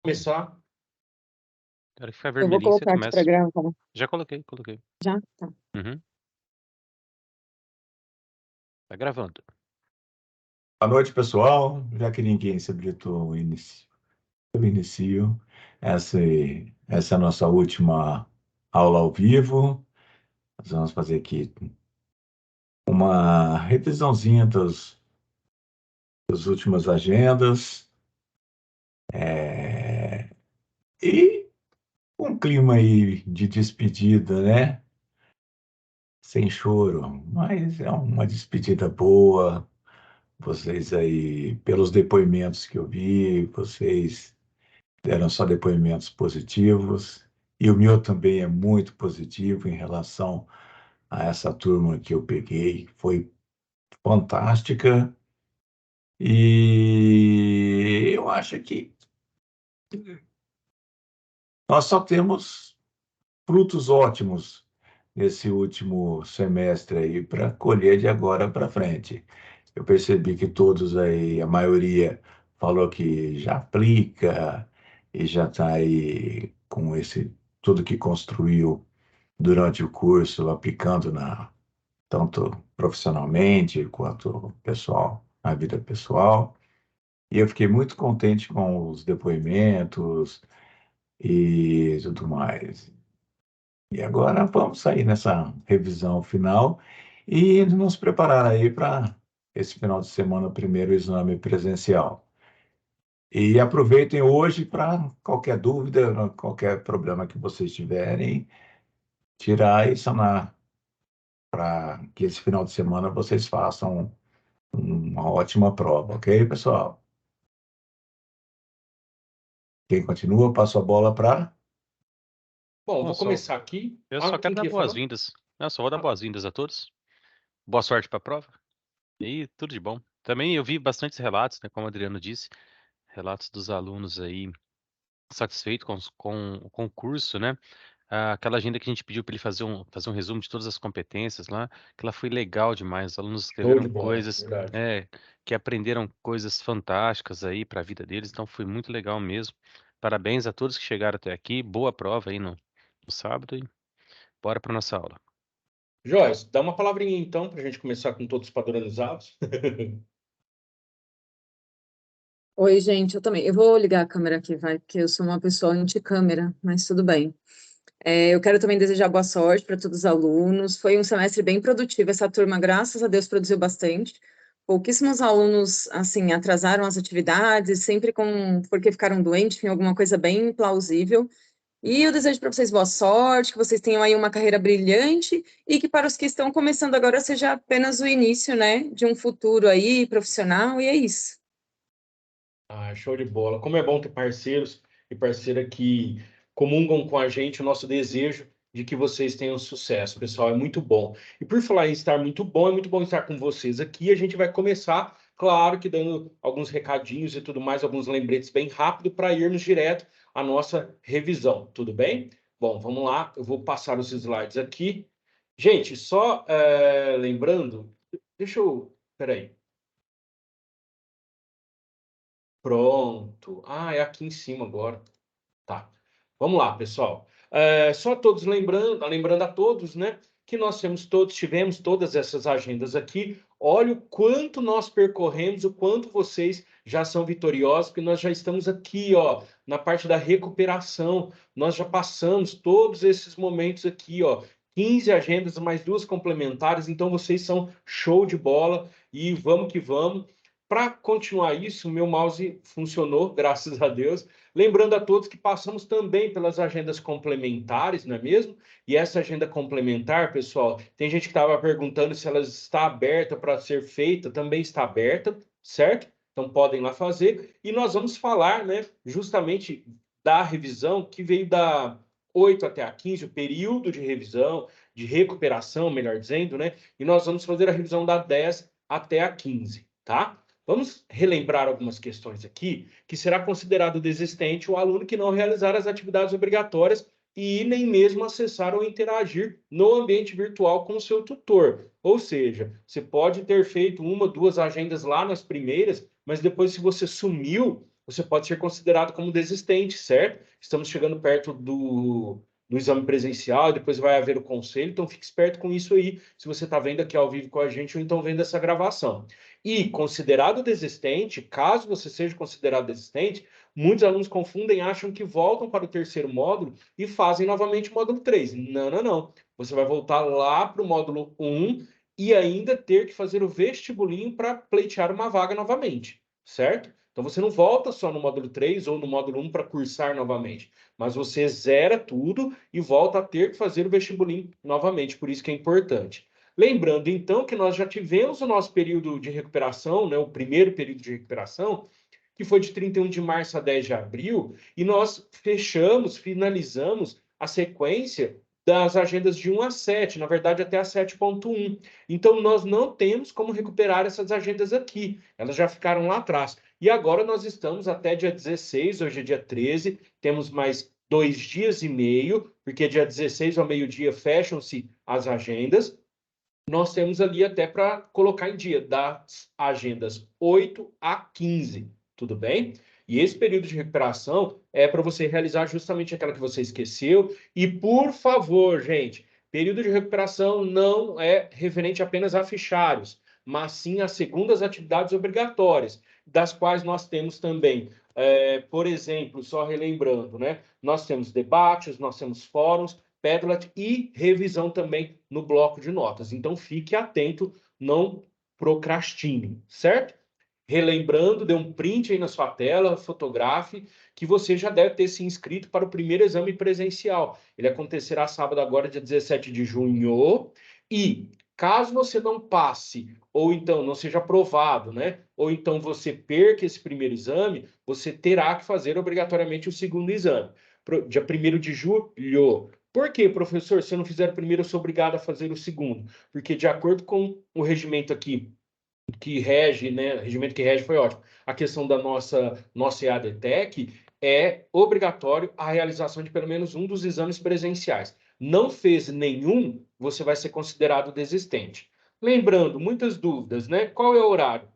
Começar. Na hora que ficar Eu vou vermelhinho, você colocar aqui para começa. gravar. Já coloquei. Já? Tá. Uhum. Tá gravando. Boa noite, pessoal. Já que ninguém se habilitou, eu inicio. Essa é a nossa última aula ao vivo. Nós vamos fazer aqui uma revisãozinha das últimas agendas. E um clima aí de despedida, né? Sem choro, mas é uma despedida boa. Vocês aí, pelos depoimentos que eu vi, vocês deram só depoimentos positivos, e o meu também é muito positivo em relação a essa turma que eu peguei, foi fantástica, e eu acho que nós só temos frutos ótimos nesse último semestre aí para colher de agora para frente. Eu percebi que todos aí, a maioria falou que já aplica e já está aí com esse tudo que construiu durante o curso, aplicando tanto profissionalmente quanto pessoal, na vida pessoal. E eu fiquei muito contente com os depoimentos e tudo mais. E agora vamos sair nessa revisão final e nos preparar aí para esse final de semana, o primeiro exame presencial. E aproveitem hoje para qualquer dúvida, qualquer problema que vocês tiverem, tirar e sanar, para que esse final de semana vocês façam uma ótima prova, ok, pessoal? Quem continua, passo a bola para... Bom, Bom, vou só, começar aqui. eu só Quem quero dar quer falar? boas-vindas. Eu só vou dar boas-vindas a todos. Boa sorte para a prova. E tudo de bom. Também eu vi bastantes relatos, né, como o Adriano disse, relatos dos alunos aí satisfeitos com o concurso, né? Aquela agenda que a gente pediu para ele fazer um resumo de todas as competências lá, que ela foi legal demais. Os alunos Show escreveram de bola, coisas, verdade. que aprenderam coisas fantásticas aí para a vida deles, então foi muito legal mesmo. Parabéns a todos que chegaram até aqui. Boa prova aí no sábado e bora para nossa aula. Joyce, dá uma palavrinha então para a gente começar com todos padronizados. Oi, gente, eu também. Eu vou ligar a câmera aqui, vai, porque eu sou uma pessoa anti-câmera, mas tudo bem. Eu quero também desejar boa sorte para todos os alunos. Foi um semestre bem produtivo. Essa turma, graças a Deus, produziu bastante. Pouquíssimos alunos, assim, atrasaram as atividades, sempre porque ficaram doentes, tinha alguma coisa bem plausível. E eu desejo para vocês boa sorte, que vocês tenham aí uma carreira brilhante e que para os que estão começando agora seja apenas o início, né, de um futuro aí profissional, e é isso. Show de bola. Como é bom ter parceiros e parceira que comungam com a gente o nosso desejo de que vocês tenham sucesso, pessoal. É muito bom. E por falar em estar muito bom, é muito bom estar com vocês aqui. A gente vai começar, claro que dando alguns recadinhos e tudo mais, alguns lembretes bem rápido para irmos direto à nossa revisão. Tudo bem? Bom, vamos lá. Eu vou passar os slides aqui. Gente, só lembrando, deixa eu. Peraí. Pronto. É aqui em cima agora. Tá. Vamos lá, pessoal. Só todos lembrando a todos, né, que nós tivemos todas essas agendas aqui. Olha o quanto nós percorremos, o quanto vocês já são vitoriosos, porque nós já estamos aqui, ó, na parte da recuperação. Nós já passamos todos esses momentos aqui, ó. 15 agendas, mais 2 complementares, então vocês são show de bola e vamos que vamos. Para continuar isso, o meu mouse funcionou, graças a Deus. Lembrando a todos que passamos também pelas agendas complementares, não é mesmo? E essa agenda complementar, pessoal, tem gente que estava perguntando se ela está aberta para ser feita, também está aberta, certo? Então podem lá fazer. E nós vamos falar, né, justamente da revisão que veio da 8 até a 15, o período de revisão, de recuperação, melhor dizendo, né? E nós vamos fazer a revisão da 10 até a 15, tá? Vamos relembrar algumas questões aqui, que será considerado desistente o aluno que não realizar as atividades obrigatórias e nem mesmo acessar ou interagir no ambiente virtual com o seu tutor. Ou seja, você pode ter feito uma, duas agendas lá nas primeiras, mas depois, se você sumiu, você pode ser considerado como desistente, certo? Estamos chegando perto do exame presencial, depois vai haver o conselho, então fique esperto com isso aí, se você está vendo aqui ao vivo com a gente ou então vendo essa gravação. E considerado desistente, caso você seja considerado desistente, muitos alunos confundem, acham que voltam para o terceiro módulo e fazem novamente o módulo 3. Não, não, não. Você vai voltar lá para o módulo 1 e ainda ter que fazer o vestibulinho para pleitear uma vaga novamente, certo? Então você não volta só no módulo 3 ou no módulo 1 para cursar novamente, mas você zera tudo e volta a ter que fazer o vestibulinho novamente, por isso que é importante. Lembrando, então, que nós já tivemos o nosso período de recuperação, né, o primeiro período de recuperação, que foi de 31 de março a 10 de abril, e nós finalizamos a sequência das agendas de 1 a 7, na verdade até a 7.1. Então, nós não temos como recuperar essas agendas aqui, elas já ficaram lá atrás. E agora nós estamos até dia 16, hoje é dia 13, temos mais 2 dias e meio, porque dia 16 ao meio-dia fecham-se as agendas. Nós temos ali até para colocar em dia, das agendas 8 a 15, tudo bem? E esse período de recuperação é para você realizar justamente aquela que você esqueceu. E, por favor, gente, período de recuperação não é referente apenas a fichários, mas sim às segundas atividades obrigatórias, das quais nós temos também, por exemplo, só relembrando, né? Nós temos debates, nós temos fóruns, Padlet e revisão também no bloco de notas. Então, fique atento, não procrastine, certo? Relembrando, dê um print aí na sua tela, fotografe, que você já deve ter se inscrito para o primeiro exame presencial. Ele acontecerá sábado agora, dia 17 de junho. E, caso você não passe, ou então não seja aprovado, né? Ou então você perca esse primeiro exame, você terá que fazer obrigatoriamente o segundo exame. Dia 1º de julho. Por quê, professor? Se eu não fizer o primeiro, eu sou obrigado a fazer o segundo. Porque, de acordo com o regimento aqui, que rege, né? O regimento que rege foi ótimo. A questão da nossa EADTEC é obrigatório a realização de pelo menos um dos exames presenciais. Não fez nenhum, você vai ser considerado desistente. Lembrando, muitas dúvidas, né? Qual é o horário?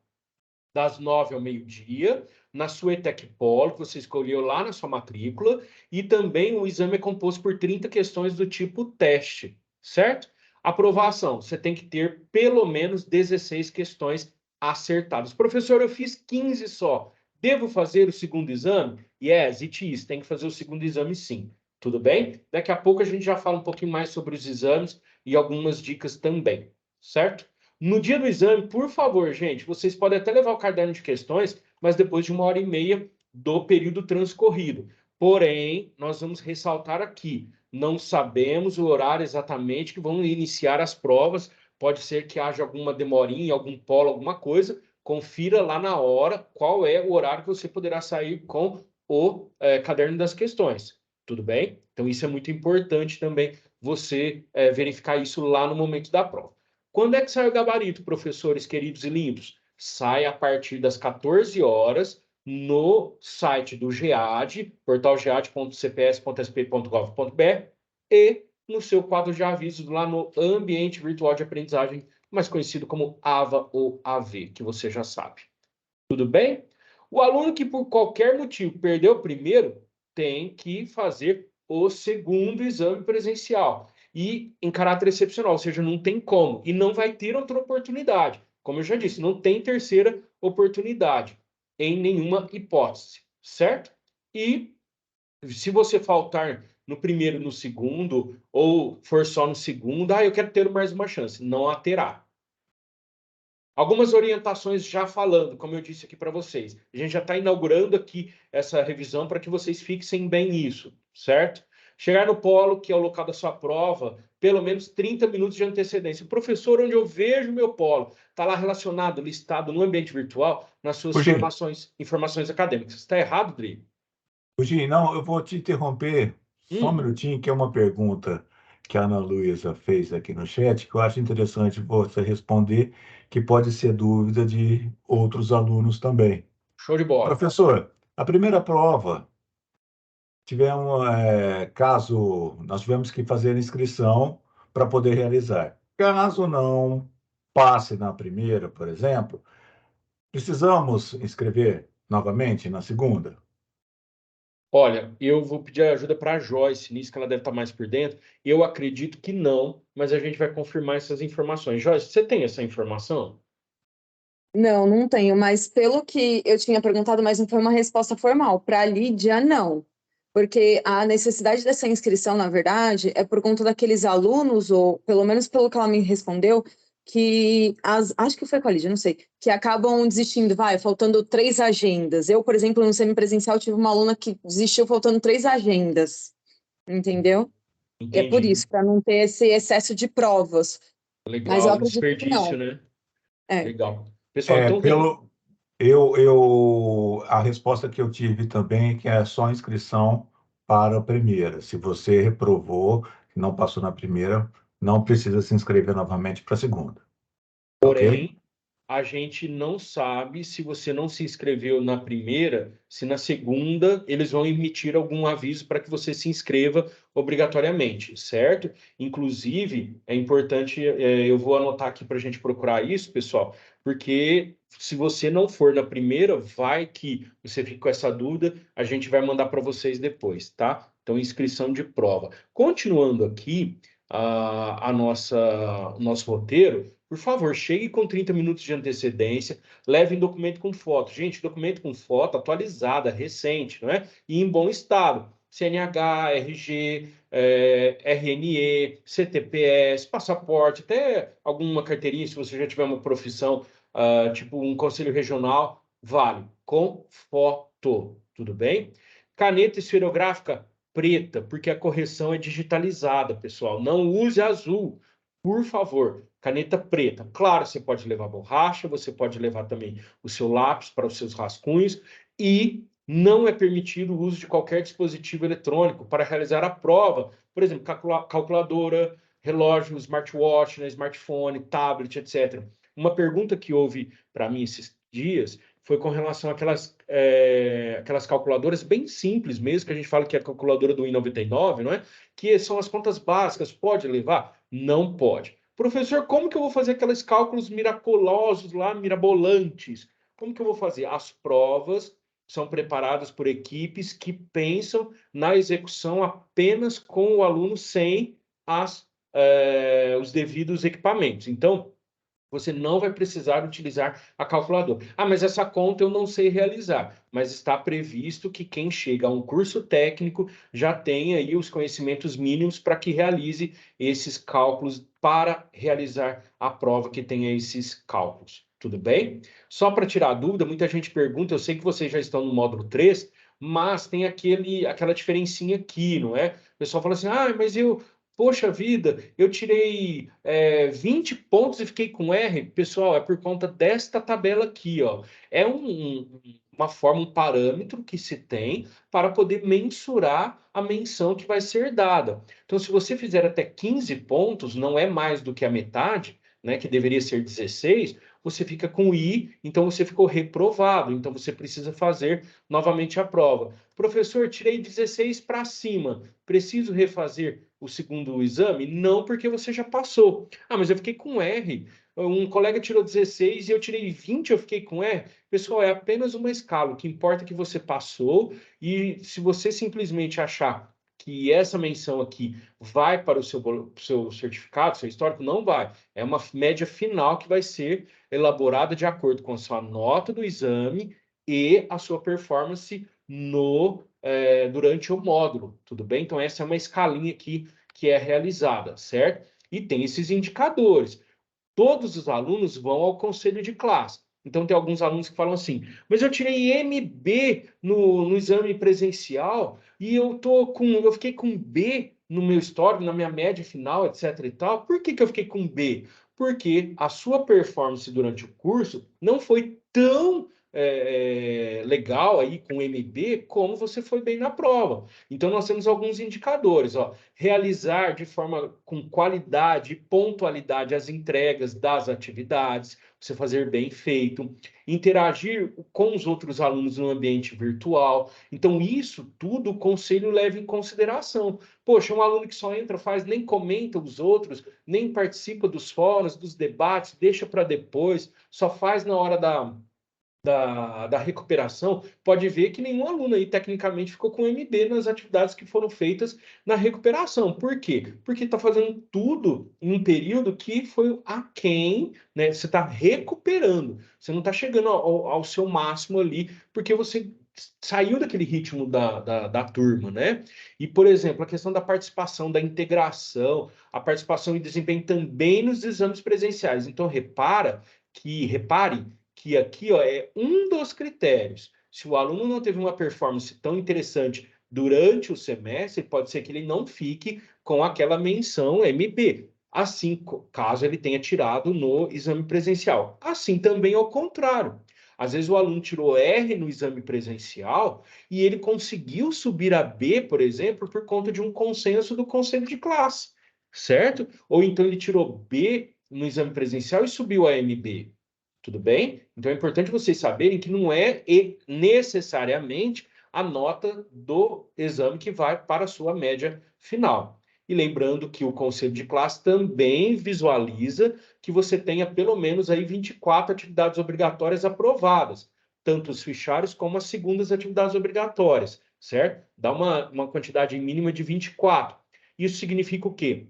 Das 9 ao meio-dia, na sua ETEC Polo, que você escolheu lá na sua matrícula, e também o exame é composto por 30 questões do tipo teste, certo? Aprovação, você tem que ter pelo menos 16 questões acertadas. Professor, eu fiz 15 só. Devo fazer o segundo exame? Yes, it is. Tem que fazer o segundo exame sim. Tudo bem? Daqui a pouco a gente já fala um pouquinho mais sobre os exames e algumas dicas também, certo? No dia do exame, por favor, gente, vocês podem até levar o caderno de questões, mas depois de 1h30 do período transcorrido. Porém, nós vamos ressaltar aqui, não sabemos o horário exatamente que vão iniciar as provas, pode ser que haja alguma demorinha, algum polo, alguma coisa, confira lá na hora qual é o horário que você poderá sair com o caderno das questões, tudo bem? Então, isso é muito importante também, você verificar isso lá no momento da prova. Quando é que sai o gabarito, professores queridos e lindos? Sai a partir das 14 horas no site do GEAD, portal gead.cps.sp.gov.br e no seu quadro de avisos lá no Ambiente Virtual de Aprendizagem, mais conhecido como AVA ou AV, que você já sabe. Tudo bem? O aluno que por qualquer motivo perdeu o primeiro tem que fazer o segundo exame presencial e em caráter excepcional, ou seja, não tem como, e não vai ter outra oportunidade. Como eu já disse, não tem terceira oportunidade, em nenhuma hipótese, certo? E se você faltar no primeiro, no segundo, ou for só no segundo, eu quero ter mais uma chance, não a terá. Algumas orientações já falando, como eu disse aqui para vocês. A gente já está inaugurando aqui essa revisão para que vocês fixem bem isso, certo? Chegar no polo, que é o local da sua prova, pelo menos 30 minutos de antecedência. Professor, onde eu vejo meu polo, está lá relacionado, listado no ambiente virtual, nas suas informações acadêmicas. Está errado, Dri? Gi, não, eu vou te interromper só um minutinho, que é uma pergunta que a Ana Luísa fez aqui no chat, que eu acho interessante você responder, que pode ser dúvida de outros alunos também. Show de bola. Professor, a primeira prova, nós tivemos que fazer a inscrição para poder realizar. Caso não passe na primeira, por exemplo, precisamos inscrever novamente na segunda? Olha, eu vou pedir ajuda para a Joyce nisso, que ela deve estar mais por dentro. Eu acredito que não, mas a gente vai confirmar essas informações. Joyce, você tem essa informação? Não, não tenho, mas pelo que eu tinha perguntado, mas não foi uma resposta formal. Para a Lídia, não. Porque a necessidade dessa inscrição, na verdade, é por conta daqueles alunos, ou pelo menos pelo que ela me respondeu, acho que foi com a Lídia, não sei, que acabam desistindo, faltando 3 agendas. Eu, por exemplo, no semipresencial, tive uma aluna que desistiu faltando 3 agendas, entendeu? E é por Entendi. isso, para não ter esse excesso de provas. Mas eu Legal, acredito que desperdício, não. né? É. Legal. Pessoal, É, então tem. a resposta que eu tive também é que é só inscrição para a primeira. Se você reprovou, não passou na primeira, não precisa se inscrever novamente para a segunda, tá ok? Porém, a gente não sabe se você não se inscreveu na primeira, se na segunda eles vão emitir algum aviso para que você se inscreva obrigatoriamente, certo? Inclusive, é importante, eu vou anotar aqui para a gente procurar isso, pessoal, porque se você não for na primeira, vai que você fica com essa dúvida, a gente vai mandar para vocês depois, tá? Então, inscrição de prova. Continuando aqui, o nosso roteiro. Por favor, chegue com 30 minutos de antecedência, leve documento com foto. Gente, documento com foto atualizada, recente, não é? E em bom estado. CNH, RG, RNE, CTPS, passaporte, até alguma carteirinha, se você já tiver uma profissão, tipo um conselho regional, vale. Com foto, tudo bem? Caneta esferográfica preta, porque a correção é digitalizada, pessoal. Não use azul, por favor. Caneta preta. Claro, você pode levar borracha, você pode levar também o seu lápis para os seus rascunhos e não é permitido o uso de qualquer dispositivo eletrônico para realizar a prova. Por exemplo, calculadora, relógio, smartwatch, né, smartphone, tablet, etc. Uma pergunta que houve para mim esses dias foi com relação àquelas calculadoras bem simples mesmo, que a gente fala que é a calculadora do Win99, não é? Que são as contas básicas. Pode levar? Não pode. Professor, como que eu vou fazer aqueles cálculos miraculosos lá, mirabolantes? Como que eu vou fazer? As provas são preparadas por equipes que pensam na execução apenas com o aluno sem os devidos equipamentos. Então, você não vai precisar utilizar a calculadora. Ah, mas essa conta eu não sei realizar. Mas está previsto que quem chega a um curso técnico já tenha aí os conhecimentos mínimos para que realize esses cálculos para realizar a prova que tenha esses cálculos. Tudo bem? Só para tirar a dúvida, muita gente pergunta, eu sei que vocês já estão no módulo 3, mas tem aquela diferencinha aqui, não é? O pessoal fala assim, mas poxa vida, eu tirei 20 pontos e fiquei com R. Pessoal, é por conta desta tabela aqui, ó. É uma forma, um parâmetro que se tem para poder mensurar a menção que vai ser dada. Então, se você fizer até 15 pontos, não é mais do que a metade, né, que deveria ser 16, você fica com I, então você ficou reprovado. Então, você precisa fazer novamente a prova. Professor, tirei 16 para cima. Preciso refazer o segundo exame? Não, porque você já passou. Ah, mas eu fiquei com R. Um colega tirou 16 e eu tirei 20, eu fiquei com R. Pessoal, é apenas uma escala. O que importa é que você passou e se você simplesmente achar que essa menção aqui vai para o seu certificado, seu histórico, não vai. É uma média final que vai ser elaborada de acordo com a sua nota do exame e a sua performance durante o módulo, tudo bem? Então, essa é uma escalinha aqui que é realizada, certo? E tem esses indicadores. Todos os alunos vão ao conselho de classe. Então, tem alguns alunos que falam assim, mas eu tirei MB no exame presencial e eu fiquei com B no meu histórico, na minha média final, etc e tal. Por que eu fiquei com B? Porque a sua performance durante o curso não foi tão legal aí com MB como você foi bem na prova. Então, nós temos alguns indicadores, ó. Realizar de forma com qualidade e pontualidade as entregas das atividades, você fazer bem feito, interagir com os outros alunos no ambiente virtual. Então, isso tudo o conselho leva em consideração. Poxa, um aluno que só entra, faz, nem comenta os outros, nem participa dos fóruns, dos debates, deixa para depois, só faz na hora da recuperação, pode ver que nenhum aluno aí, tecnicamente, ficou com MB nas atividades que foram feitas na recuperação. Por quê? Porque está fazendo tudo em um período que foi aquém, né? Você está recuperando, você não está chegando ao seu máximo ali, porque você saiu daquele ritmo da turma, né? E, por exemplo, a questão da participação, da integração, a participação e desempenho também nos exames presenciais. Então, repare que aqui, ó, é um dos critérios. Se o aluno não teve uma performance tão interessante durante o semestre, pode ser que ele não fique com aquela menção MB. Assim, caso ele tenha tirado no exame presencial. Assim também ao contrário. Às vezes o aluno tirou R no exame presencial e ele conseguiu subir a B, por exemplo, por conta de um consenso do conselho de classe, certo? Ou então ele tirou B no exame presencial e subiu a MB. Tudo bem? Então é importante vocês saberem que não é necessariamente a nota do exame que vai para a sua média final. E lembrando que o conselho de classe também visualiza que você tenha pelo menos aí 24 atividades obrigatórias aprovadas, tanto os fichários como as segundas atividades obrigatórias, certo? Dá uma quantidade mínima de 24. Isso significa o quê?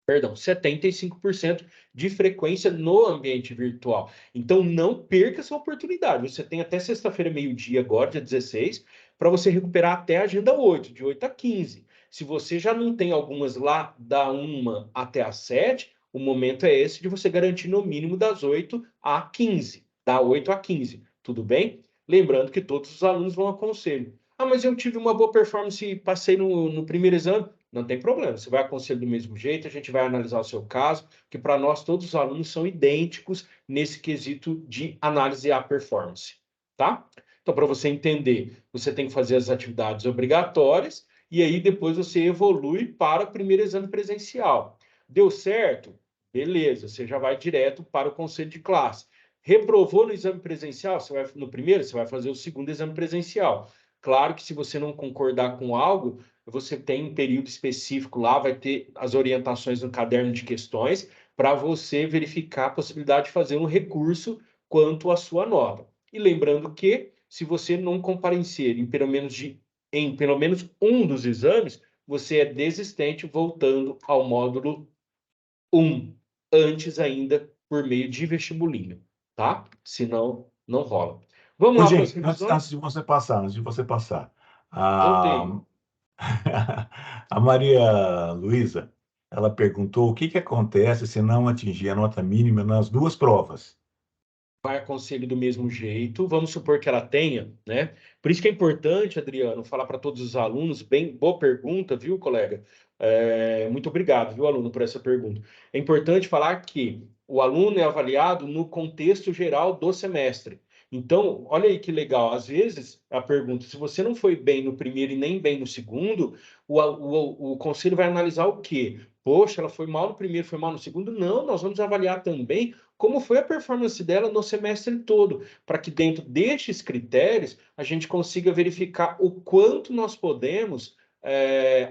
Perdão, 75% de frequência no ambiente virtual. Então, não perca essa oportunidade. Você tem até sexta-feira, meio-dia, agora, dia 16, para você recuperar até a agenda 8, de 8 a 15. Se você já não tem algumas lá da 1 até a 7, o momento é esse de você garantir no mínimo das 8 a 15. Da 8 a 15, tudo bem? Lembrando que todos os alunos vão ao conselho. Ah, mas eu tive uma boa performance e passei no primeiro exame. Não tem problema, você vai aconselhar do mesmo jeito, a gente vai analisar o seu caso, que para nós todos os alunos são idênticos nesse quesito de análise à performance, tá? Então, para você entender, você tem que fazer as atividades obrigatórias e aí depois você evolui para o primeiro exame presencial. Deu certo? Beleza, você já vai direto para o conselho de classe. Reprovou no exame presencial? No primeiro, você vai fazer o segundo exame presencial. Claro que se você não concordar com algo, você tem um período específico lá, vai ter as orientações no caderno de questões para você verificar a possibilidade de fazer um recurso quanto à sua nota. E lembrando que, se você não comparecer em pelo menos um dos exames, você é desistente voltando ao módulo 1, antes ainda por meio de vestibulinho, tá? Senão, não rola. Vamos Ô, lá para as gente, revisões? antes de você passar, a, Voltei. a Maria Luísa, ela perguntou o que acontece se não atingir a nota mínima nas duas provas. Vai a conselho do mesmo jeito, vamos supor que ela tenha, né? Por isso que é importante, Adriano, falar para todos os alunos, bem, boa pergunta, viu, colega? Muito obrigado, viu, aluno, por essa pergunta. É importante falar que o aluno é avaliado no contexto geral do semestre. Então, olha aí que legal, às vezes a pergunta, se você não foi bem no primeiro e nem bem no segundo, o conselho vai analisar o quê? Poxa, ela foi mal no primeiro, foi mal no segundo? Não, nós vamos avaliar também como foi a performance dela no semestre todo, para que dentro destes critérios a gente consiga verificar o quanto nós podemos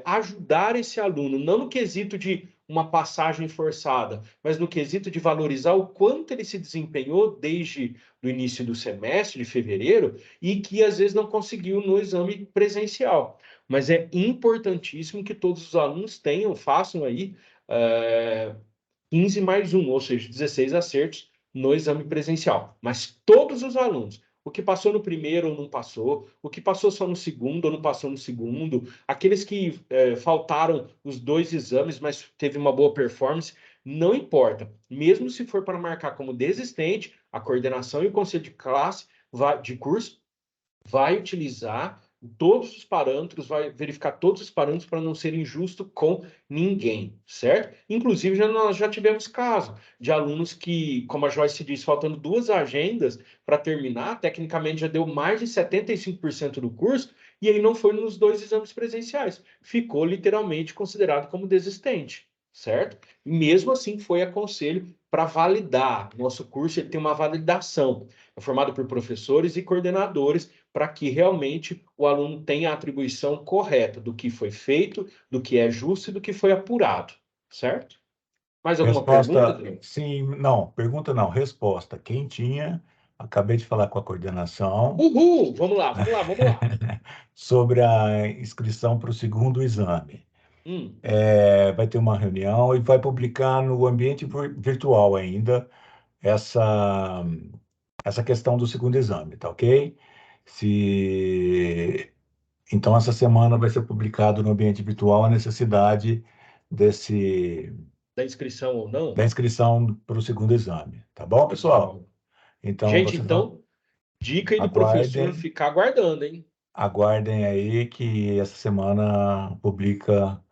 ajudar esse aluno, não no quesito de uma passagem forçada, mas no quesito de valorizar o quanto ele se desempenhou desde o início do semestre, de fevereiro, e que às vezes não conseguiu no exame presencial. Mas é importantíssimo que todos os alunos façam aí 15 mais 1, ou seja, 16 acertos no exame presencial. Mas todos os alunos, o que passou no primeiro ou não passou, o que passou só no segundo ou não passou no segundo, aqueles que faltaram os 2 exames, mas teve uma boa performance, não importa. Mesmo se for para marcar como desistente, a coordenação e o conselho de classe de curso vai utilizar todos os parâmetros, vai verificar todos os parâmetros para não ser injusto com ninguém, certo? Inclusive, nós já tivemos caso de alunos que, como a Joyce disse, faltando 2 agendas para terminar, tecnicamente já deu mais de 75% do curso, e ele não foi nos 2 exames presenciais. Ficou literalmente considerado como desistente, certo? E mesmo assim foi a conselho para validar. Nosso curso ele tem uma validação, é formado por professores e coordenadores, para que realmente o aluno tenha a atribuição correta do que foi feito, do que é justo e do que foi apurado, certo? Mais alguma pergunta, Resposta, Adriano? sim, não. Pergunta não, resposta. Quem tinha acabei de falar com a coordenação Uhul! Vamos lá, vamos lá, vamos lá. sobre a inscrição para o segundo exame. Hum, Vai ter uma reunião e vai publicar no ambiente virtual ainda essa, essa questão do segundo exame, tá ok? Se Então, essa semana vai ser publicado no ambiente virtual a necessidade desse, da inscrição ou da não? inscrição para o segundo exame, tá bom, pessoal? Legal. Então, Gente, vocês vão, então, dica aí do professor, aguardem, ficar aguardando, hein? aguardem aí que essa semana publica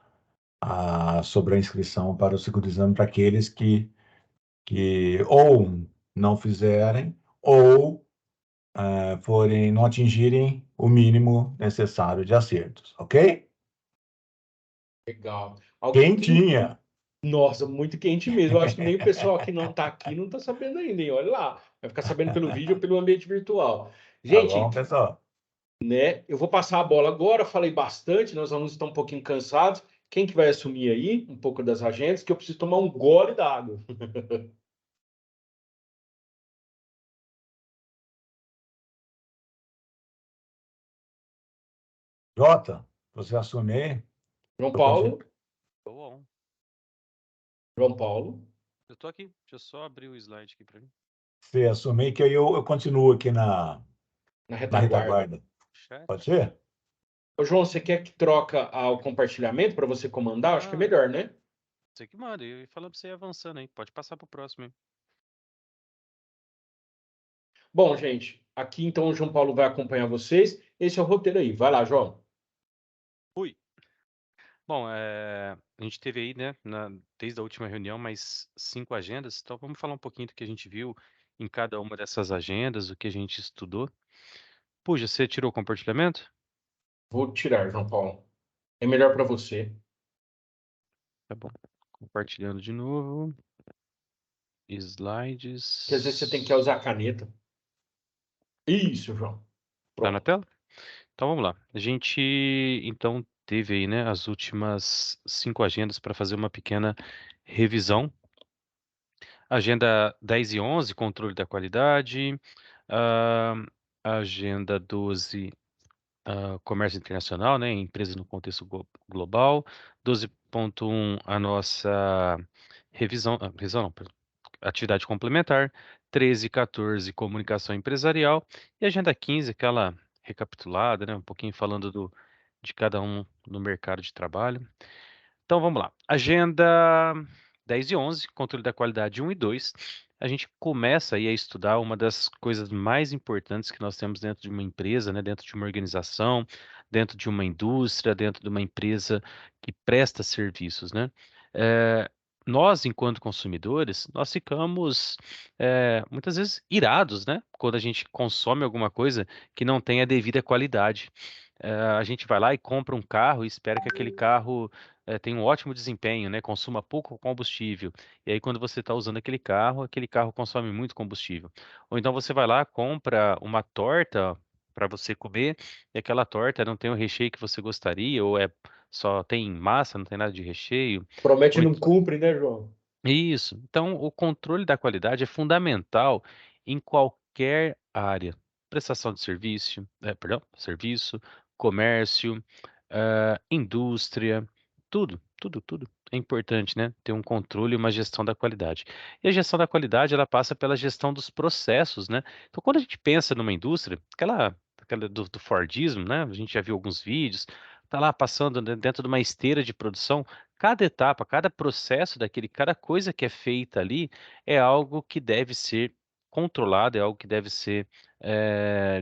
sobre a inscrição para o segundo exame para aqueles que ou não fizerem ou não atingirem o mínimo necessário de acertos, ok? Legal. Alguém tem. Quentinha, Nossa, muito quente mesmo. Eu acho que nem o pessoal que não está aqui não está sabendo ainda, hein? Olha lá. Vai ficar sabendo pelo vídeo ou pelo ambiente virtual. tá bom, Gente, pessoal? né? Eu vou passar a bola agora. Falei bastante, nós alunos estão um pouquinho cansados. Quem que vai assumir aí um pouco das agendas? Que eu preciso tomar um gole d'água. Jota, você assume aí? João Eu continuo. Paulo, Tô bom. João Paulo, Eu tô aqui. Deixa eu só abrir o slide aqui pra mim. Você assume aí que aí eu continuo aqui na, na na retaguarda. retaguarda. Chat. Pode ser? Ô, João, você quer que troca o compartilhamento para você comandar? Acho que é melhor, né? Você que manda. Eu ia falando pra você ir avançando aí. Pode passar pro próximo aí. Bom, gente, aqui então o João Paulo vai acompanhar vocês. Esse é o roteiro aí. Vai lá, João. Fui. Bom, a gente teve aí, né, desde a última reunião, mais 5 agendas. Então, vamos falar um pouquinho do que a gente viu em cada uma dessas agendas, o que a gente estudou. Puxa, você tirou o compartilhamento? Vou tirar, João Paulo. É melhor para você. Tá bom. Compartilhando de novo. Porque às vezes você tem que Slides. usar a caneta. Isso, João. Tá na Pronto. tela? Então, vamos lá. A gente, então, teve aí, né, as últimas 5 agendas para fazer uma pequena revisão. Agenda 10 e 11, controle da qualidade. Ah, agenda 12, comércio internacional, né, empresas no contexto global. 12.1, a nossa revisão não, perdão, atividade complementar. 13 e 14, comunicação empresarial. E agenda 15, aquela recapitulada, né, um pouquinho falando de cada um no mercado de trabalho. Então vamos lá. Agenda 10 e 11, controle da qualidade 1 e 2. A gente começa aí a estudar uma das coisas mais importantes que nós temos dentro de uma empresa, né, dentro de uma organização, dentro de uma indústria, dentro de uma empresa que presta serviços, né? Eh, Nós, enquanto consumidores, nós ficamos muitas vezes irados, né? Quando a gente consome alguma coisa que não tem a devida qualidade. A gente vai lá e compra um carro e espera que aquele carro tenha um ótimo desempenho, né? Consuma pouco combustível. E aí, quando você está usando aquele carro consome muito combustível. Ou então você vai lá, compra uma torta para você comer, e aquela torta não tem o recheio que você gostaria, ou só tem massa, não tem nada de recheio. Promete Ou e não cumpre, né, João? isso. Então, o controle da qualidade é fundamental em qualquer área. Prestação de serviço, serviço, comércio, indústria, tudo. É importante, né? Ter um controle e uma gestão da qualidade. E a gestão da qualidade, ela passa pela gestão dos processos, né? Então, quando a gente pensa numa indústria, aquela do Fordismo, né? A gente já viu alguns vídeos, tá lá passando dentro de uma esteira de produção. Cada etapa, cada processo cada coisa que é feita ali é algo que deve ser controlado, é algo que deve ser,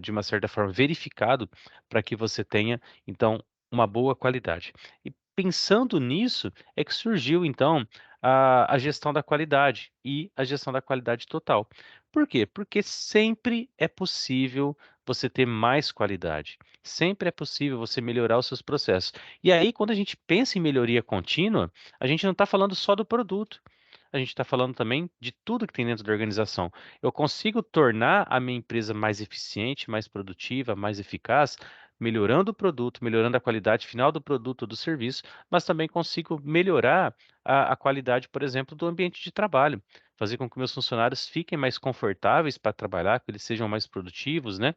de uma certa forma, verificado para que você tenha, então, uma boa qualidade. E pensando nisso, é que surgiu, então, a gestão da qualidade e a gestão da qualidade total. Por quê? Porque sempre é possível você ter mais qualidade. Sempre é possível você melhorar os seus processos. E aí, quando a gente pensa em melhoria contínua, a gente não está falando só do produto. A gente está falando também de tudo que tem dentro da organização. Eu consigo tornar a minha empresa mais eficiente, mais produtiva, mais eficaz melhorando o produto, melhorando a qualidade final do produto ou do serviço, mas também consigo melhorar a qualidade, por exemplo, do ambiente de trabalho, fazer com que meus funcionários fiquem mais confortáveis para trabalhar, que eles sejam mais produtivos, né?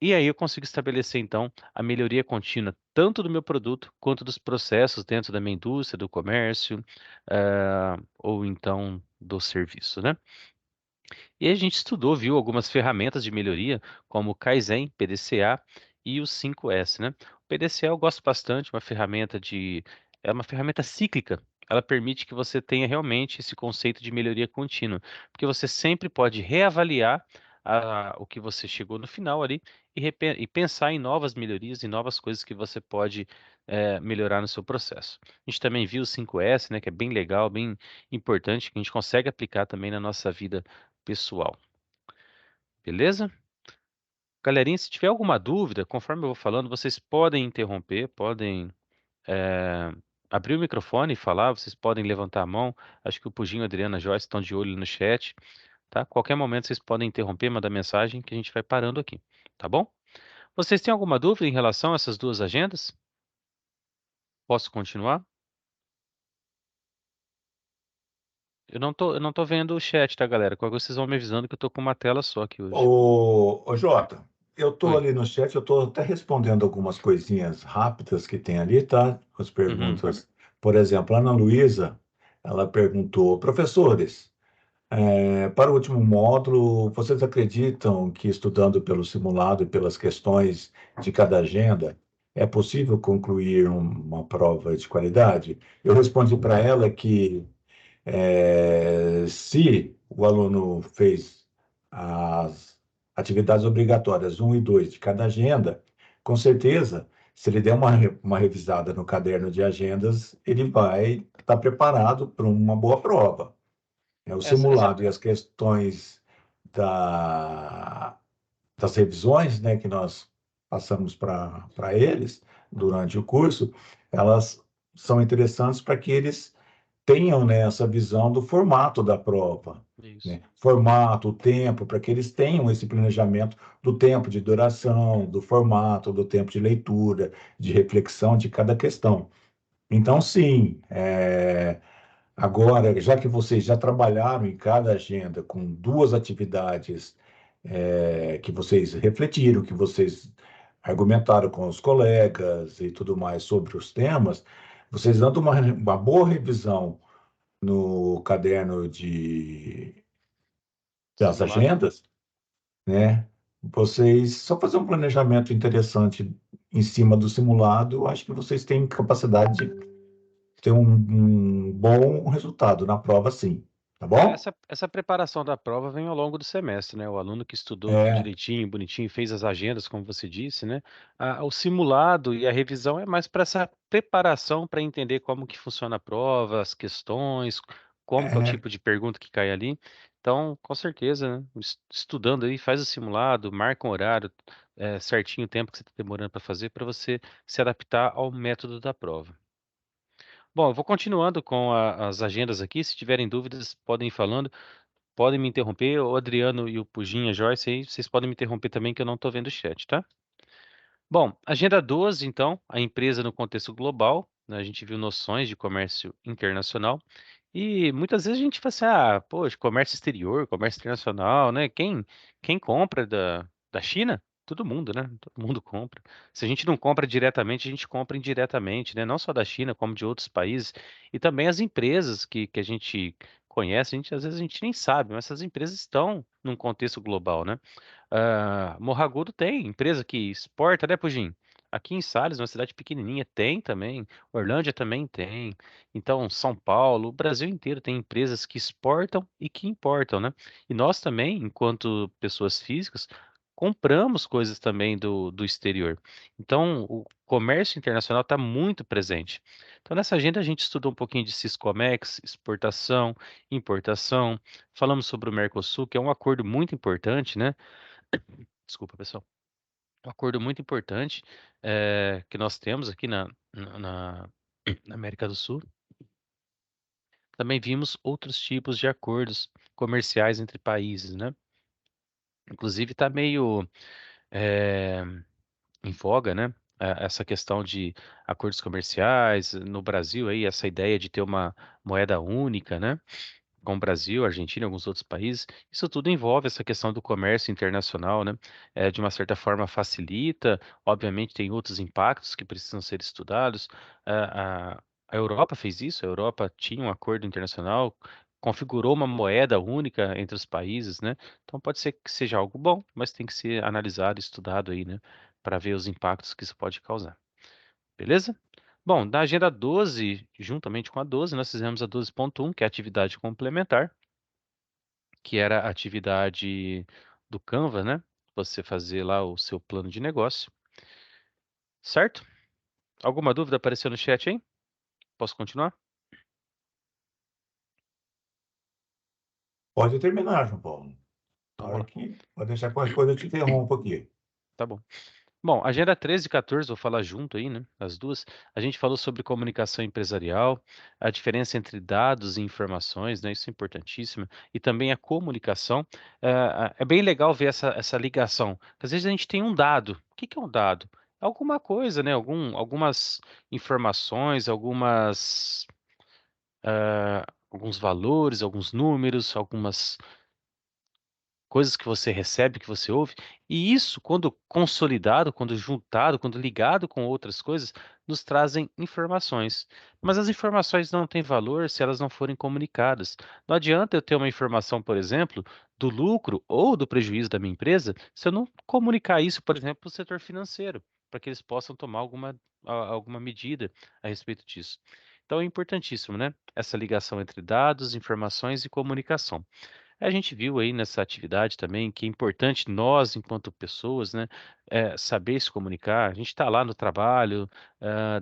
E aí eu consigo estabelecer, então, a melhoria contínua, tanto do meu produto quanto dos processos dentro da minha indústria, do comércio, ou então do serviço, né? E a gente estudou, viu, algumas ferramentas de melhoria, como o Kaizen, PDCA e o 5S, né? O PDCA eu gosto bastante, é uma ferramenta cíclica. Ela permite que você tenha realmente esse conceito de melhoria contínua, porque você sempre pode reavaliar o que você chegou no final ali e pensar em novas melhorias e novas coisas que você pode melhorar no seu processo. A gente também viu o 5S, né, que é bem legal, bem importante, que a gente consegue aplicar também na nossa vida pessoal. Beleza? Galerinha, se tiver alguma dúvida, conforme eu vou falando, vocês podem interromper, podem eh, abrir o microfone e falar, vocês podem levantar a mão. Acho que o Puginho e a Adriana Joyce estão de olho no chat, tá? Qualquer momento vocês podem interromper, mandar mensagem que a gente vai parando aqui, tá bom? Vocês têm alguma dúvida em relação a essas duas agendas? Posso continuar? Eu não tô vendo o chat, tá, galera? Qualquer coisa vocês vão me avisando que eu tô com uma tela só aqui hoje. Ô, Jota, eu estou Oi. ali no chat, eu estou até respondendo algumas coisinhas rápidas que tem ali, tá? As Uhum. perguntas. Por exemplo, a Ana Luísa, ela perguntou, professores, para o último módulo, vocês acreditam que estudando pelo simulado e pelas questões de cada agenda, é possível concluir uma prova de qualidade? Eu respondi para ela que se o aluno fez as atividades obrigatórias 1 e 2 de cada agenda, com certeza, se ele der uma revisada no caderno de agendas, ele vai estar preparado para uma boa prova. O Essa simulado e as questões das revisões, né, que nós passamos para eles durante o curso, elas são interessantes para que eles tenham, né, essa visão do formato da prova, Isso. né? Formato, o tempo, para que eles tenham esse planejamento do tempo de duração, do formato, do tempo de leitura, de reflexão de cada questão. Então, sim, agora, já que vocês já trabalharam em cada agenda com duas atividades, que vocês refletiram, que vocês argumentaram com os colegas e tudo mais sobre os temas, vocês dando uma boa revisão no caderno das Simulado. agendas, né? Vocês só fazer um planejamento interessante em cima do simulado, eu acho que vocês têm capacidade de ter um bom resultado na prova, sim. Tá bom? Essa preparação da prova vem ao longo do semestre, né? O aluno que estudou tudo É, direitinho, bonitinho, fez as agendas, como você disse, né? O simulado e a revisão é mais para essa preparação para entender como que funciona a prova, as questões, como que é o é, tipo de pergunta que cai ali. Então, com certeza, né? Estudando aí, faz o simulado, marca um horário, certinho o tempo que você está demorando para fazer, para você se adaptar ao método da prova. Bom, eu vou continuando com as agendas aqui. Se tiverem dúvidas, podem ir falando. Podem me interromper, o Adriano e o Puginha, Joyce, aí vocês podem me interromper também, que eu não estou vendo o chat, tá? Bom, agenda 12, então, a empresa no contexto global, né? A gente viu noções de comércio internacional e muitas vezes a gente fala assim, poxa, comércio exterior, comércio internacional, né? Quem compra da China? Todo mundo, né? Todo mundo compra. Se a gente não compra diretamente, a gente compra indiretamente, né? Não só da China, como de outros países. E também as empresas que a gente conhece, às vezes a gente nem sabe, mas essas empresas estão num contexto global, né? Morragudo tem empresa que exporta, né, Pujim? Aqui em Sales, uma cidade pequenininha, tem também. Orlândia também tem. Então, São Paulo, o Brasil inteiro tem empresas que exportam e que importam, né? E nós também, enquanto pessoas físicas, compramos coisas também do exterior. Então, o comércio internacional está muito presente. Então, nessa agenda a gente estudou um pouquinho de Siscomex, exportação, importação. Falamos sobre o Mercosul, que é um acordo muito importante, né? Desculpa, pessoal. Um acordo muito importante que nós temos aqui na América do Sul. Também vimos outros tipos de acordos comerciais entre países, né? Inclusive está meio em voga, né? Essa questão de acordos comerciais, no Brasil aí, essa ideia de ter uma moeda única, né? Com o Brasil, Argentina e alguns outros países, isso tudo envolve essa questão do comércio internacional, né? De uma certa forma facilita, obviamente tem outros impactos que precisam ser estudados. A Europa fez isso, a Europa tinha um acordo internacional, configurou uma moeda única entre os países, né? Então pode ser que seja algo bom, mas tem que ser analisado, estudado aí, né? Para ver os impactos que isso pode causar. Beleza? Bom, na agenda 12, juntamente com a 12, nós fizemos a 12.1, que é a atividade complementar, que era a atividade do Canva, né? Você fazer lá o seu plano de negócio, certo? Alguma dúvida apareceu no chat aí? Posso continuar? Pode terminar, João Paulo. Na Vamos hora lá. que pode deixar qualquer coisa, eu te interrompo aqui. Tá bom. Bom, agenda 13 e 14, vou falar junto aí, né? As duas. A gente falou sobre comunicação empresarial, a diferença entre dados e informações, né? Isso é importantíssimo. E também a comunicação. É bem legal ver essa ligação. Porque às vezes a gente tem um dado. O que que é um dado? É alguma coisa, né? Algumas informações, alguns valores, alguns números, algumas coisas que você recebe, que você ouve, e isso, quando consolidado, quando juntado, quando ligado com outras coisas, nos trazem informações. Mas as informações não têm valor se elas não forem comunicadas. Não adianta eu ter uma informação, por exemplo, do lucro ou do prejuízo da minha empresa, se eu não comunicar isso, por exemplo, para o setor financeiro, para que eles possam tomar alguma medida a respeito disso. Então é importantíssimo, né? Essa ligação entre dados, informações e comunicação. A gente viu aí nessa atividade também que é importante nós, enquanto pessoas, né, saber se comunicar. A gente está lá no trabalho,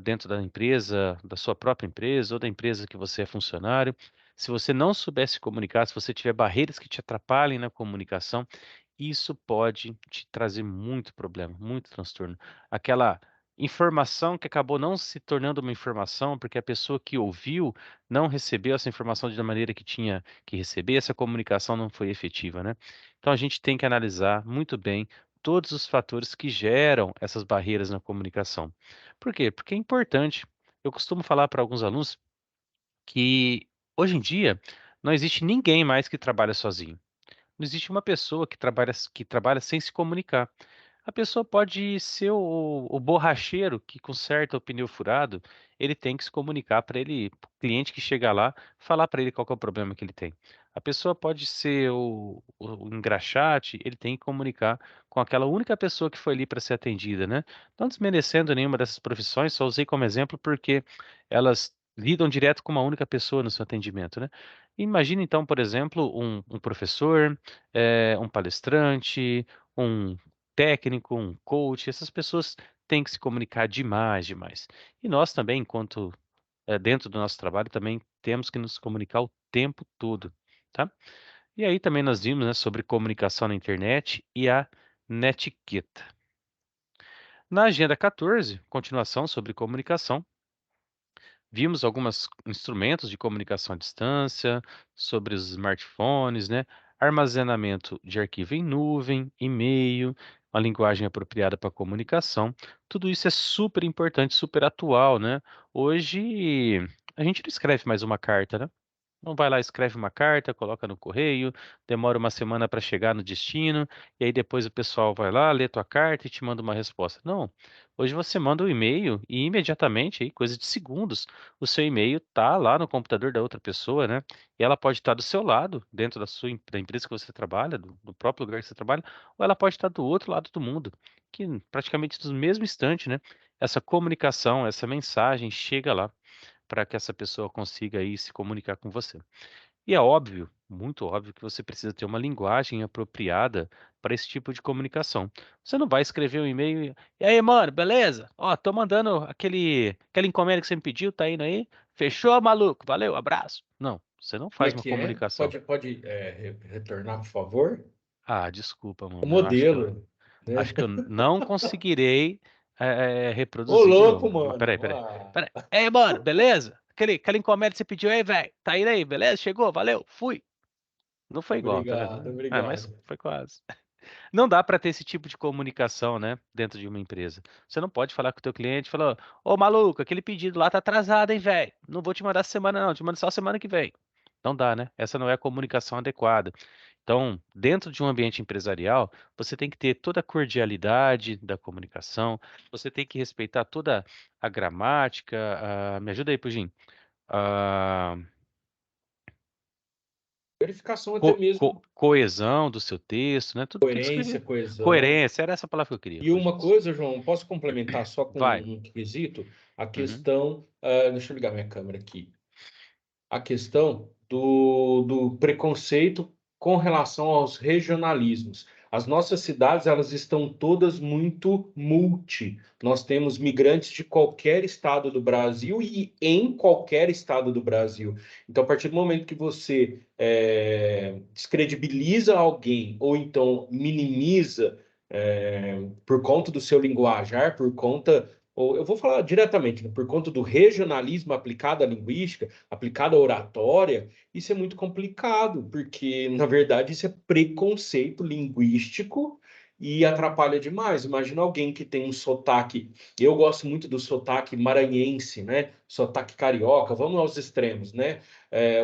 dentro da empresa, da sua própria empresa ou da empresa que você é funcionário. Se você não souber se comunicar, se você tiver barreiras que te atrapalhem na comunicação, isso pode te trazer muito problema, muito transtorno. Aquela informação que acabou não se tornando uma informação, porque a pessoa que ouviu não recebeu essa informação da maneira que tinha que receber, essa comunicação não foi efetiva, né? Então a gente tem que analisar muito bem todos os fatores que geram essas barreiras na comunicação. Por quê? Porque é importante. Eu costumo falar para alguns alunos que hoje em dia não existe ninguém mais que trabalha sozinho. Não existe uma pessoa que trabalha sem se comunicar. A pessoa pode ser o borracheiro que conserta o pneu furado, ele tem que se comunicar para ele, o cliente que chega lá, falar para ele qual que é o problema que ele tem. A pessoa pode ser o engraxate, ele tem que comunicar com aquela única pessoa que foi ali para ser atendida, né? Não desmerecendo nenhuma dessas profissões, só usei como exemplo porque elas lidam direto com uma única pessoa no seu atendimento, né? Imagina então, por exemplo, um professor, um palestrante, um técnico, um coach, essas pessoas têm que se comunicar demais, demais. E nós também, enquanto dentro do nosso trabalho, também temos que nos comunicar o tempo todo, tá? E aí também nós vimos, né, sobre comunicação na internet e a netiqueta. Na agenda 14, continuação sobre comunicação, vimos alguns instrumentos de comunicação à distância, sobre os smartphones, né? Armazenamento de arquivo em nuvem, e-mail, uma linguagem apropriada para comunicação. Tudo isso é super importante, super atual, né? Hoje a gente não escreve mais uma carta, né? Não vai lá, escreve uma carta, coloca no correio, demora uma semana para chegar no destino, e aí depois o pessoal vai lá, lê tua carta e te manda uma resposta. Não. Hoje você manda um e-mail e imediatamente, aí, coisa de segundos, o seu e-mail tá lá no computador da outra pessoa, né? E ela pode estar do seu lado, dentro da empresa que você trabalha, do próprio lugar que você trabalha, ou ela pode estar do outro lado do mundo, que praticamente no mesmo instante, né? Essa comunicação, essa mensagem chega lá para que essa pessoa consiga aí se comunicar com você. E é óbvio, muito óbvio, que você precisa ter uma linguagem apropriada para esse tipo de comunicação. Você não vai escrever um e-mail e aí, mano, beleza? Ó, tô mandando aquela encomenda que você me pediu, tá indo aí? Fechou, maluco? Valeu, abraço. Não, você não Como faz é uma que é? comunicação. Pode retornar, por favor? Ah, desculpa, O mano. Eu acho que eu, modelo, né? acho que eu não conseguirei Ô, reproduzir de louco, novo. Mas peraí, mano. peraí. Ah, Peraí. Ei, mano, beleza? Aquela encomenda que você pediu aí, velho. Tá indo aí, beleza? Chegou, valeu, fui. Não foi igual, tá obrigado, vendo? Mas obrigado. foi quase. Não dá para ter esse tipo de comunicação, né, dentro de uma empresa. Você não pode falar com o teu cliente, falar, ô maluco, aquele pedido lá tá atrasado, hein, velho? Não vou te mandar essa semana não, te mando só semana que vem. Não dá, né? Essa não é a comunicação adequada. Então, dentro de um ambiente empresarial, você tem que ter toda a cordialidade da comunicação, você tem que respeitar toda a gramática, me ajuda aí, Pudim. A Verificação até mesmo, coesão do seu texto, né? Tudo coerência, escrever. coesão. Coerência, era essa palavra que eu queria, E uma Pudim. coisa, João, posso complementar só com Vai. um quesito? A Uhum. questão, deixa eu ligar minha câmera aqui. A questão do preconceito com relação aos regionalismos. As nossas cidades, elas estão todas muito multi. Nós temos migrantes de qualquer estado do Brasil e em qualquer estado do Brasil. Então, a partir do momento que você descredibiliza alguém ou então minimiza por conta do seu linguajar, por conta, ou eu vou falar diretamente, né, por conta do regionalismo aplicado à linguística, aplicado à oratória, isso é muito complicado, porque, na verdade, isso é preconceito linguístico e atrapalha demais. Imagina alguém que tem um sotaque. Eu gosto muito do sotaque maranhense, né? Sotaque carioca, vamos aos extremos, né?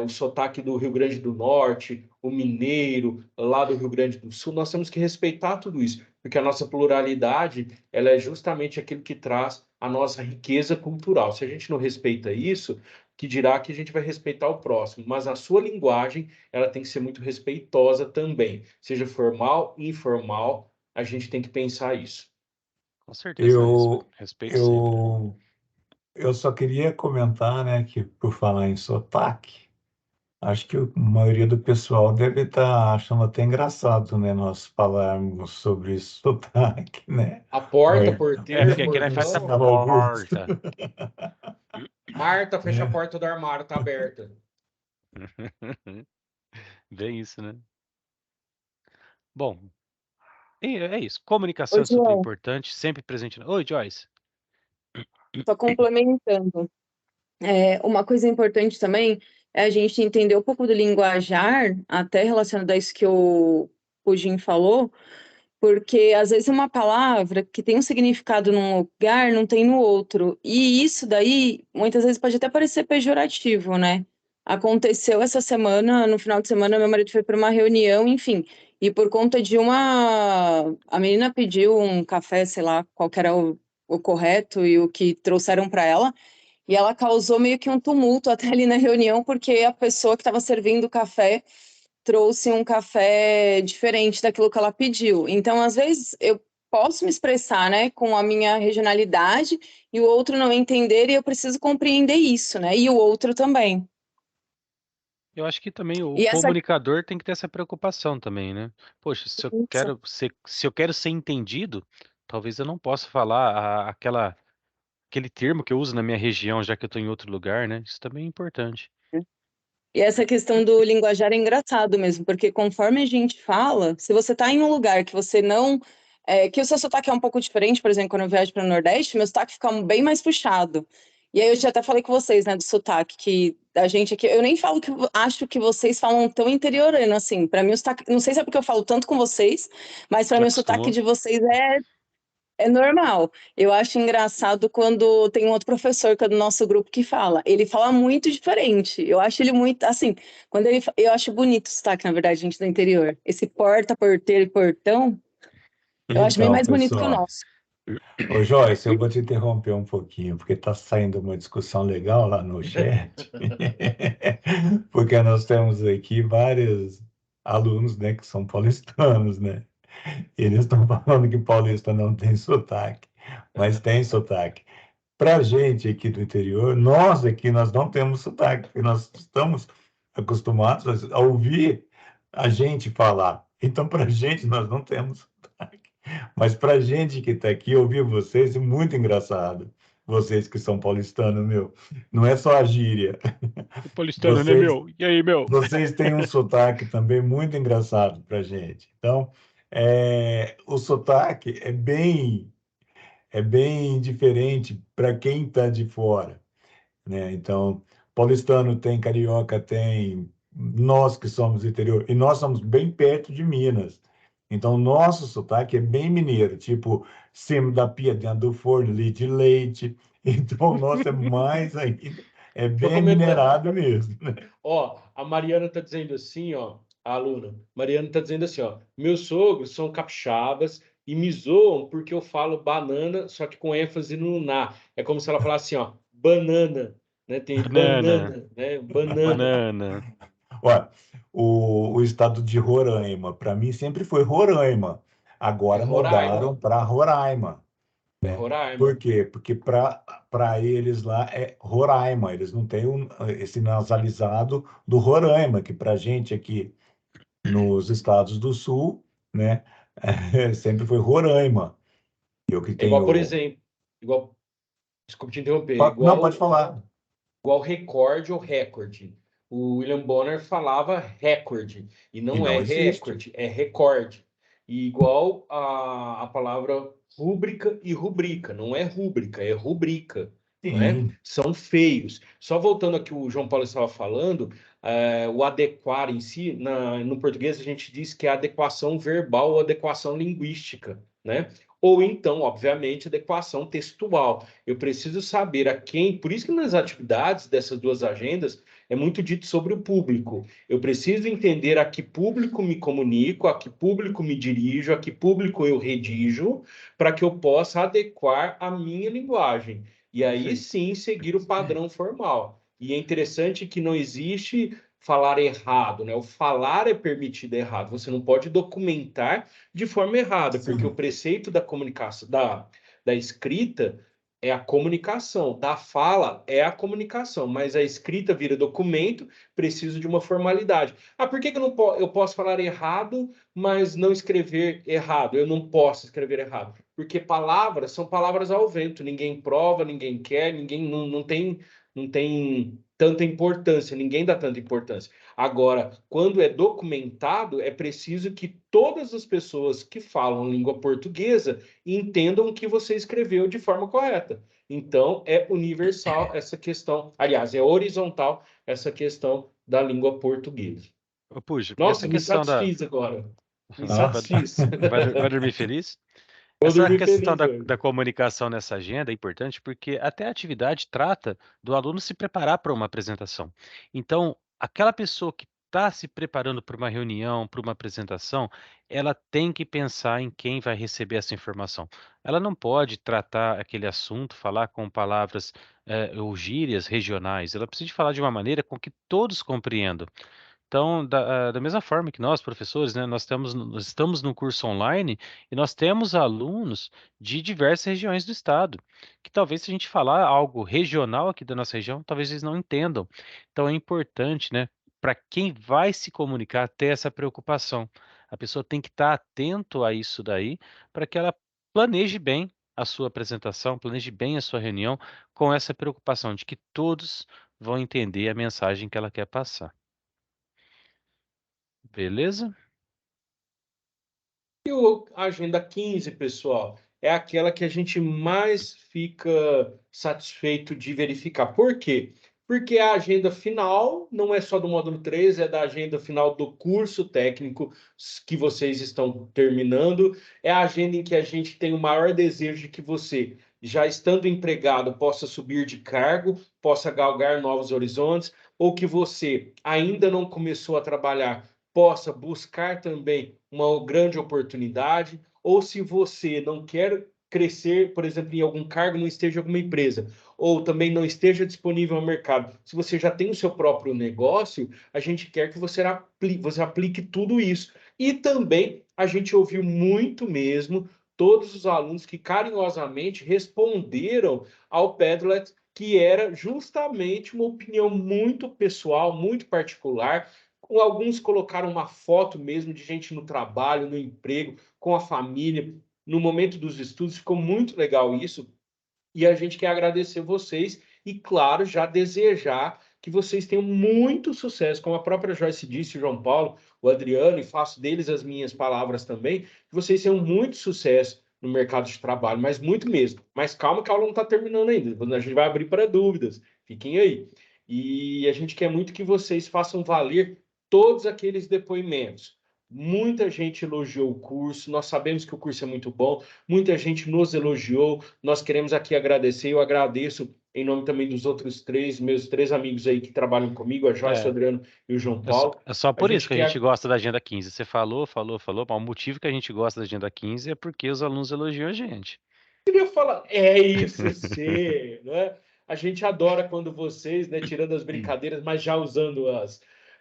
O sotaque do Rio Grande do Norte, o mineiro, lá do Rio Grande do Sul, nós temos que respeitar tudo isso, porque a nossa pluralidade, ela é justamente aquilo que traz a nossa riqueza cultural. Se a gente não respeita isso, que dirá que a gente vai respeitar o próximo, mas a sua linguagem, ela tem que ser muito respeitosa também, seja formal, informal, a gente tem que pensar isso. Com certeza, Eu, respeito sempre. eu só queria comentar, né, que por falar em sotaque, acho que a maioria do pessoal deve estar achando até engraçado, né, nós falarmos sobre sotaque, né? A porta, Oi, É, porteiro, porque aqui nós faz essa portão, Marcelo Augusto. porta. Marta, fecha a É. porta do armário, tá aberta. Bem isso, né? Bom, é isso. Comunicação Ô, é super João, importante, sempre presente. Oi, Joyce. só complementando. Uma coisa importante também é a gente entender um pouco do linguajar, até relacionado a isso que o Pudim falou, porque às vezes uma palavra que tem um significado num lugar não tem no outro. E isso daí, muitas vezes, pode até parecer pejorativo, né? Aconteceu essa semana, no final de semana, meu marido foi para uma reunião, enfim, e por conta de uma. A menina pediu um café, sei lá, qual que era o correto e o que trouxeram para ela. E ela causou meio que um tumulto até ali na reunião, porque a pessoa que estava servindo o café trouxe um café diferente daquilo que ela pediu. Então, às vezes, eu posso me expressar, né, com a minha regionalidade e o outro não entender, e eu preciso compreender isso, né, e o outro também. Eu acho que também o E essa comunicador tem que ter essa preocupação também, né? Poxa, se eu quero ser entendido, talvez eu não possa falar aquele termo que eu uso na minha região, já que eu estou em outro lugar, né? Isso também é importante. E essa questão do linguajar é engraçado mesmo, porque conforme a gente fala, se você está em um lugar que você não. Que o seu sotaque é um pouco diferente, por exemplo, quando eu viajo para o Nordeste, meu sotaque fica bem mais puxado. E aí eu já até falei com vocês, né, do sotaque, que a gente aqui. Eu nem falo que acho que vocês falam tão interiorano assim. Para mim, o sotaque. Não sei se é porque eu falo tanto com vocês, mas para Já mim o sotaque acostumou? de vocês é normal. Eu acho engraçado quando tem um outro professor que é do nosso grupo que fala. Ele fala muito diferente. Eu acho ele muito, assim, eu acho bonito o sotaque, na verdade, gente do interior. Esse porta, porteiro e portão, eu acho bem Então, mais bonito que o pessoal, nosso. ô Joyce, eu vou te interromper um pouquinho, porque está saindo uma discussão legal lá no chat, porque nós temos aqui vários alunos, né, que são paulistanos, né? Eles estão falando que paulista não tem sotaque, mas tem sotaque. Para a gente aqui do interior, nós aqui, nós não temos sotaque, porque nós estamos acostumados a ouvir a gente falar. Então, para a gente, nós não temos sotaque. Mas para a gente que está aqui, ouvir vocês é muito engraçado. Vocês que são paulistanos, meu, não é só a gíria. O paulistano, né, Vocês, meu? E aí, meu? vocês têm um sotaque também muito engraçado para a gente. Então, o sotaque é bem diferente para quem está de fora, né? Então, paulistano tem, carioca tem, nós que somos do interior, e nós somos bem perto de Minas. Então, o nosso sotaque é bem mineiro, tipo, semo da pia dentro do forno, litro de leite. Então, o nosso é mais ainda, é Deixa eu bem comentar. minerado mesmo, né? Ó, a Mariana está dizendo assim, ó, a aluna. Mariana está dizendo assim, ó, meus sogros são capixabas e me zoam porque eu falo banana, só que com ênfase no na. É como se ela falasse assim, ó, banana, né? Tem Banana, banana, né? Banana. banana. Olha, o estado de Roraima, para mim sempre foi Roraima. É Agora mudaram Roraima. para Roraima, É né? Por Roraima. quê? Porque para eles lá é Roraima, eles não têm esse nasalizado do Roraima, que para gente aqui nos estados do sul, né, sempre foi Roraima. Eu que É igual, por tenho. exemplo, igual, desculpe te interromper, Não, pode falar. igual recorde ou recorde. O William Bonner falava recorde, e E não é não existe. recorde, é recorde. E igual a palavra rúbrica e rubrica, não é rúbrica, é rubrica, não é? Sim, São feios. Só voltando aqui o João Paulo estava falando, o adequar em si, no português a gente diz que é adequação verbal ou adequação linguística, né? Ou então, obviamente, adequação textual. Eu preciso saber a quem, por isso que nas atividades dessas duas agendas é muito dito sobre o público. Eu preciso entender a que público me comunico, a que público me dirijo, a que público eu redijo, para que eu possa adequar a minha linguagem. E aí perfeito. sim seguir o padrão formal. E é interessante que não existe falar errado, né? O falar é permitido errado. Você não pode documentar de forma errada, porque o Sim, preceito da comunicação, da escrita é a comunicação, da fala é a comunicação, mas a escrita vira documento, preciso de uma formalidade. Ah, por que que eu posso falar errado, mas não escrever errado? Eu não posso escrever errado. Porque palavras são palavras ao vento, ninguém prova, ninguém quer, ninguém não tem tanta importância, ninguém dá tanta importância. Agora, quando é documentado, é preciso que todas as pessoas que falam língua portuguesa entendam o que você escreveu de forma correta. Então, é universal essa questão, aliás, é horizontal essa questão da língua portuguesa. Ô, Puxa, essa Nossa, me questão da. satisfiz agora. Me Vai, nossa. satisfiz. vai dormir feliz? Vou Essa dormir questão feliz da hoje. comunicação nessa agenda é importante porque até a atividade trata do aluno se preparar para uma apresentação. Então, aquela pessoa que está se preparando para uma reunião, para uma apresentação, ela tem que pensar em quem vai receber essa informação. Ela não pode tratar aquele assunto, falar com palavras ou gírias regionais. Ela precisa de falar de uma maneira com que todos compreendam. Então, da mesma forma que nós, professores, né, nós estamos no curso online e nós temos alunos de diversas regiões do estado, que talvez se a gente falar algo regional aqui da nossa região, talvez eles não entendam. Então, é importante, né, para quem vai se comunicar, ter essa preocupação. A pessoa tem que estar atento a isso daí, para que ela planeje bem a sua apresentação, planeje bem a sua reunião, com essa preocupação de que todos vão entender a mensagem que ela quer passar. Beleza? A agenda 15, pessoal, é aquela que a gente mais fica satisfeito de verificar. Por quê? Porque a agenda final não é só do módulo 3, é da agenda final do curso técnico que vocês estão terminando. É a agenda em que a gente tem o maior desejo de que você, já estando empregado, possa subir de cargo, possa galgar novos horizontes, ou que você ainda não começou a trabalhar, possa buscar também uma grande oportunidade, ou se você não quer crescer, por exemplo, em algum cargo, não esteja em alguma empresa, ou também não esteja disponível ao mercado. Se você já tem o seu próprio negócio, a gente quer que você aplique tudo isso. E também a gente ouviu muito mesmo todos os alunos que carinhosamente responderam ao Padlet, que era justamente uma opinião muito pessoal, muito particular. Alguns colocaram uma foto mesmo de gente no trabalho, no emprego, com a família, no momento dos estudos. Ficou muito legal isso. E a gente quer agradecer vocês e, claro, já desejar que vocês tenham muito sucesso, como a própria Joyce disse, o João Paulo, o Adriano, e faço deles as minhas palavras também, que vocês tenham muito sucesso no mercado de trabalho, mas muito mesmo. Mas calma que a aula não está terminando ainda, a gente vai abrir para dúvidas, fiquem aí. E a gente quer muito que vocês façam valer todos aqueles depoimentos. muita gente elogiou o curso, nós sabemos que o curso é muito bom, muita gente nos elogiou, nós queremos aqui agradecer, eu agradeço em nome também dos outros meus três amigos aí que trabalham comigo, a Joyce, o É, Adriano e o João é só, Paulo. é só A por isso gente que a gente quer gosta da Agenda 15. Você falou, mas o motivo que a gente gosta da Agenda 15 é porque os alunos elogiam a gente. queria falar, é isso, sim, né? A gente adora quando vocês, né, tirando as brincadeiras, mas já usando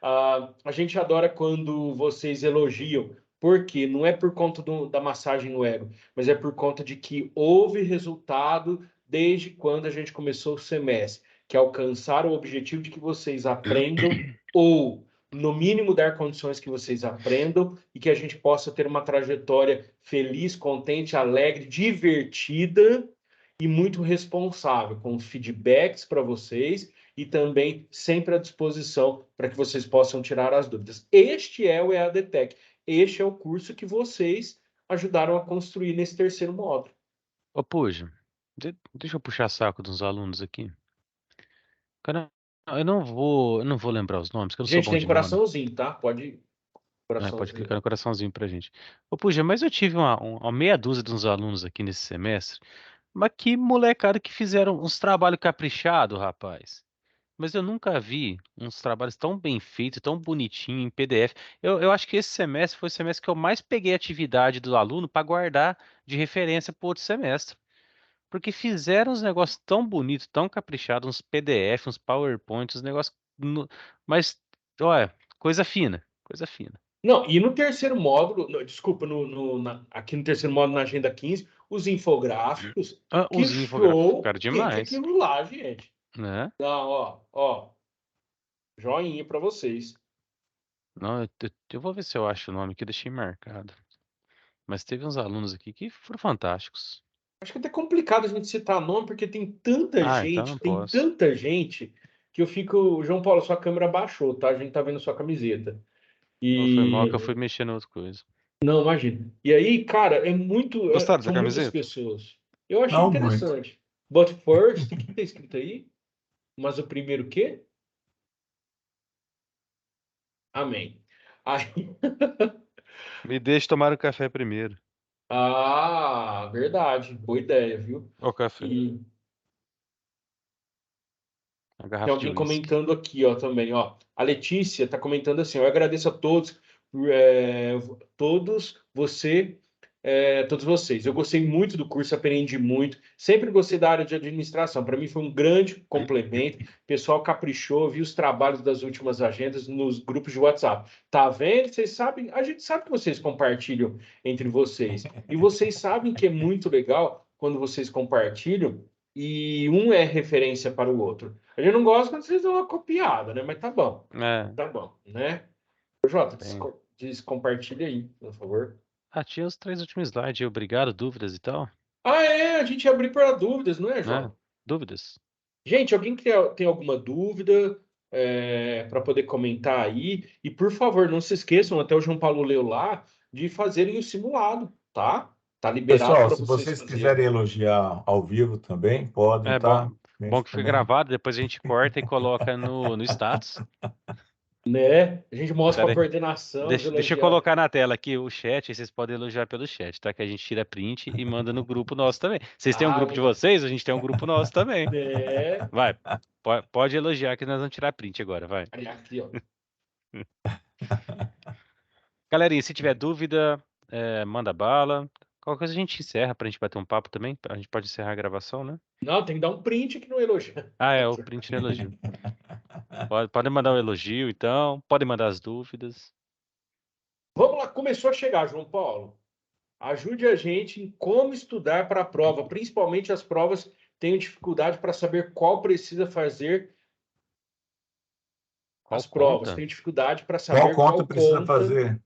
a gente adora quando vocês elogiam, porque não é por conta da massagem no ego, mas é por conta de que houve resultado desde quando a gente começou o semestre, que é alcançar o objetivo de que vocês aprendam ou no mínimo dar condições que vocês aprendam e que a gente possa ter uma trajetória feliz, contente, alegre, divertida e muito responsável, com feedbacks para vocês e também sempre à disposição para que vocês possam tirar as dúvidas. Este é o EADTech, este é o curso que vocês ajudaram a construir nesse terceiro módulo. Ô, Puja, deixa eu puxar saco dos alunos aqui. Cara, eu não vou lembrar os nomes, que eu não sou Gente, bom tem de nome. coraçãozinho, tá? Pode Pode coraçãozinho. clicar no coraçãozinho pra gente. Ô, Puja, mas eu tive uma meia dúzia de uns alunos aqui nesse semestre, mas que molecada que fizeram uns trabalhos caprichados, rapaz. Mas eu nunca vi uns trabalhos tão bem feitos, tão bonitinho em PDF. Eu acho que esse semestre foi o semestre que eu mais peguei atividade do aluno para guardar de referência para outro semestre. Porque fizeram uns negócios tão bonitos, tão caprichados, uns PDF, uns PowerPoint, uns negócios. Mas, olha, coisa fina, coisa fina. Não, e no terceiro módulo, desculpa, aqui no terceiro módulo na Agenda 15, os infográficos, Ah, que os infográficos show ficaram que é demais, aquilo lá, gente. né? Não, ó, joinha para vocês. Não, eu vou ver se eu acho o nome que eu deixei marcado. Mas teve uns alunos aqui que foram fantásticos. Acho que é até complicado a gente citar nome, porque Ah, então não tem posso. tanta gente, que eu fico. João Paulo, sua câmera baixou, tá? A gente tá vendo sua camiseta. Não foi mal que eu E. fui mexer em outra coisa. Não, imagina. E aí, cara, Gostaram dessa são muitas camiseta? pessoas. Eu achei Não muito. interessante. But first, o que tá escrito aí? Mas o primeiro o quê? Amém. Aí, Me deixe tomar o café primeiro. verdade. Boa ideia, viu? Ó, o café. E A tem garrafa de alguém uísque. comentando aqui, ó, também, ó. A Letícia está comentando assim, ó, eu agradeço a todos, todos todos vocês. Eu gostei muito do curso, aprendi muito. Sempre gostei da área de administração. Para mim foi um grande complemento. O pessoal caprichou, vi os trabalhos das últimas agendas nos grupos de WhatsApp. Tá vendo? Vocês sabem, a gente sabe que vocês compartilham entre vocês. E vocês sabem que é muito legal quando vocês compartilham e um é referência para o outro. A gente não gosta quando vocês dão uma copiada, né? Mas É, tá bom, né? Ô, Jota, bem. compartilha aí, por favor. Ah, tinha os 3 últimos slides. Obrigado, dúvidas e tal, Ah, a gente abriu para dúvidas, não é, né? Jota? Dúvidas? Gente, alguém que tem alguma dúvida para poder comentar aí? E, por favor, não se esqueçam, até o João Paulo leu lá, de fazerem o simulado, tá? Tá liberado Pessoal, para se vocês vocês fazerem. quiserem elogiar ao vivo também, podem, É tá? bom, A bom gente que foi também. gravado, depois a gente corta e coloca no status. Né? A gente mostra para a Pera aí. coordenação, os Deixa eu elogiados. colocar na tela aqui o chat, aí vocês podem elogiar pelo chat, tá? Que a gente tira print e manda no grupo nosso também. Vocês têm um Ah, grupo de legal. vocês, a gente tem um grupo nosso também. É. Vai, pode elogiar que nós vamos tirar print agora, vai. Aí, aqui, ó. Galerinha, se tiver dúvida, manda bala. Qualquer coisa a gente encerra pra gente bater um papo também. A gente pode encerrar a gravação, né? Não, tem que dar um print aqui no elogio. Ah, o print no elogio. Podem mandar um elogio, então. Podem mandar as dúvidas. Vamos lá, começou a chegar, João Paulo. Ajude a gente em como estudar para a prova, principalmente as provas que têm dificuldade para saber qual precisa fazer Qual as provas, conta? tem dificuldade para Qual saber conta qual precisa conta fazer?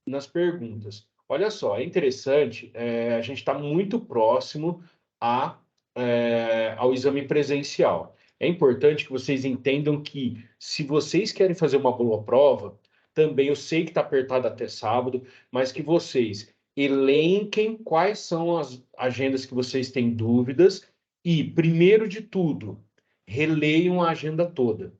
nas perguntas. Olha só, é interessante, a gente está muito próximo ao exame presencial. É importante que vocês entendam que, se vocês querem fazer uma boa prova, também eu sei que está apertado até sábado, mas que vocês elenquem quais são as agendas que vocês têm dúvidas e, primeiro de tudo, releiam a agenda toda.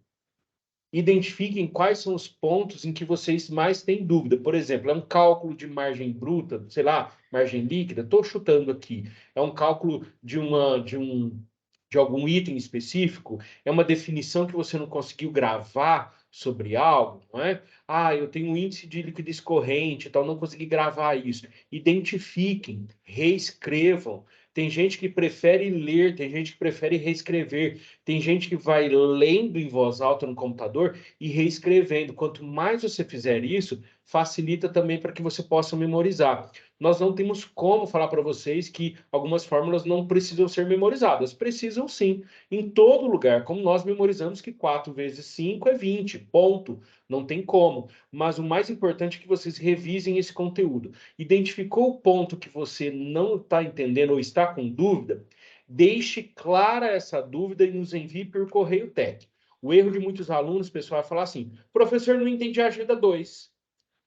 Identifiquem quais são os pontos em que vocês mais têm dúvida. Por exemplo, é um cálculo de margem bruta, sei lá, margem líquida, estou chutando aqui. É um cálculo de algum item específico, é uma definição que você não conseguiu gravar sobre algo, não é? Ah, eu tenho um índice de liquidez corrente, então não consegui gravar isso. Identifiquem, reescrevam. Tem gente que prefere ler, tem gente que prefere reescrever, tem gente que vai lendo em voz alta no computador e reescrevendo. Quanto mais você fizer isso, facilita também para que você possa memorizar. Nós não temos como falar para vocês que algumas fórmulas não precisam ser memorizadas. Precisam sim, em todo lugar. Como nós memorizamos que 4 vezes 5 é 20, ponto. Não tem como. Mas o mais importante é que vocês revisem esse conteúdo. Identificou o ponto que você não está entendendo ou está com dúvida? Deixe clara essa dúvida e nos envie por correio técnico. O erro de muitos alunos, pessoal, é falar assim: professor, não entendi a agenda 2.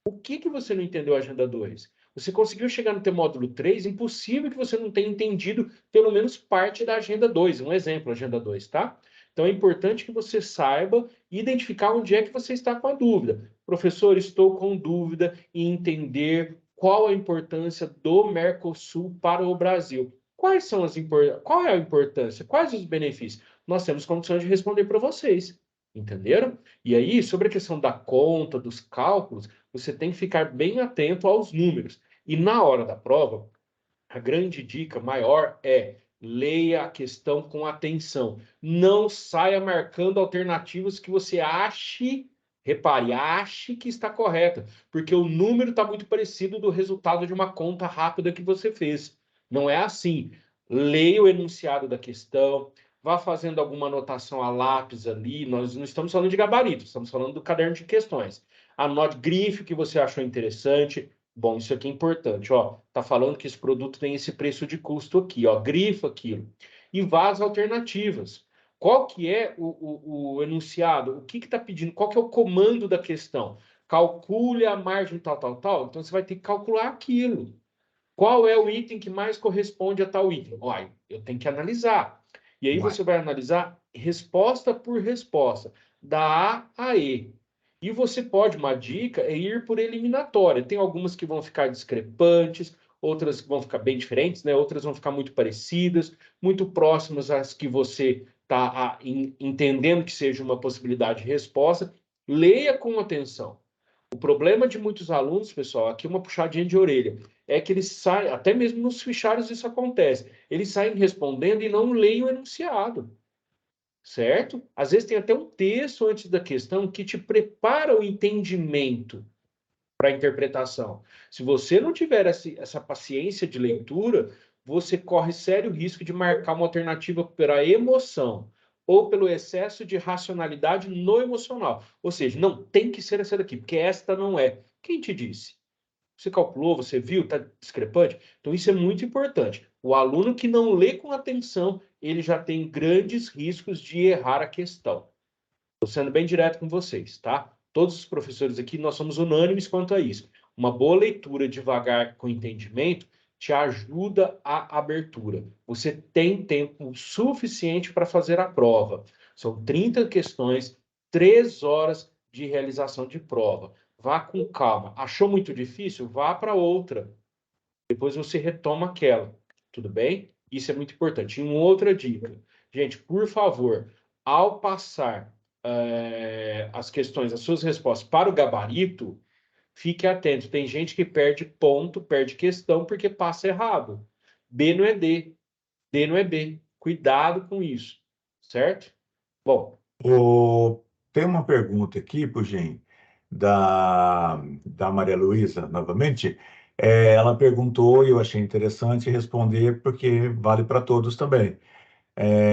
O que você não entendeu a agenda 2? Você conseguiu chegar no teu módulo 3? Impossível que você não tenha entendido pelo menos parte da agenda 2. Um exemplo, agenda 2, tá? Então é importante que você saiba identificar onde é que você está com a dúvida. Professor, estou com dúvida em entender qual a importância do Mercosul para o Brasil. Qual é a importância? Quais os benefícios? Nós temos condições de responder para vocês. Entenderam? E aí, sobre a questão da conta, dos cálculos, você tem que ficar bem atento aos números. E na hora da prova, a grande dica maior é leia a questão com atenção. Não saia marcando alternativas que você ache, repare, ache que está correta, porque o número está muito parecido do resultado de uma conta rápida que você fez. Não é assim. Leia o enunciado da questão, vá fazendo alguma anotação a lápis ali. Nós não estamos falando de gabarito, estamos falando do caderno de questões. Anote, grife o que você achou interessante. Bom, isso aqui é importante, ó. Tá falando que esse produto tem esse preço de custo aqui, ó. Grifa aquilo. E vá às alternativas. Qual que é o enunciado? O que está pedindo? Qual que é o comando da questão? Calcule a margem tal, tal, tal. Então, você vai ter que calcular aquilo. Qual é o item que mais corresponde a tal item? Olha, eu tenho que analisar. E aí você vai analisar resposta por resposta, da A a E. E você pode, uma dica, é ir por eliminatória. Tem algumas que vão ficar discrepantes, outras que vão ficar bem diferentes, né? Outras vão ficar muito parecidas, muito próximas às que você está entendendo que seja uma possibilidade de resposta. Leia com atenção. O problema de muitos alunos, pessoal, aqui uma puxadinha de orelha, é que eles saem, até mesmo nos fichários isso acontece, eles saem respondendo e não leem o enunciado. Certo? Às vezes tem até um texto antes da questão que te prepara o entendimento para a interpretação. Se você não tiver essa paciência de leitura, você corre sério risco de marcar uma alternativa pela emoção ou pelo excesso de racionalidade no emocional. Ou seja, não tem que ser essa daqui, porque esta não é. Quem te disse? Você calculou, você viu, está discrepante? Então, isso é muito importante. O aluno que não lê com atenção, ele já tem grandes riscos de errar a questão. Estou sendo bem direto com vocês, tá? Todos os professores aqui, nós somos unânimes quanto a isso. Uma boa leitura devagar com entendimento te ajuda a abertura. Você tem tempo suficiente para fazer a prova. São 30 questões, 3 horas de realização de prova. Vá com calma. Achou muito difícil? Vá para outra. Depois você retoma aquela. Tudo bem? Isso é muito importante. E uma outra dica. Gente, por favor, ao passar as questões, as suas respostas para o gabarito, fique atento. Tem gente que perde ponto, perde questão porque passa errado. B não é D. D não é B. Cuidado com isso. Certo? Bom. Tem uma pergunta aqui, Pudim, da Maria Luísa, novamente. Ela perguntou e eu achei interessante responder, porque vale para todos também.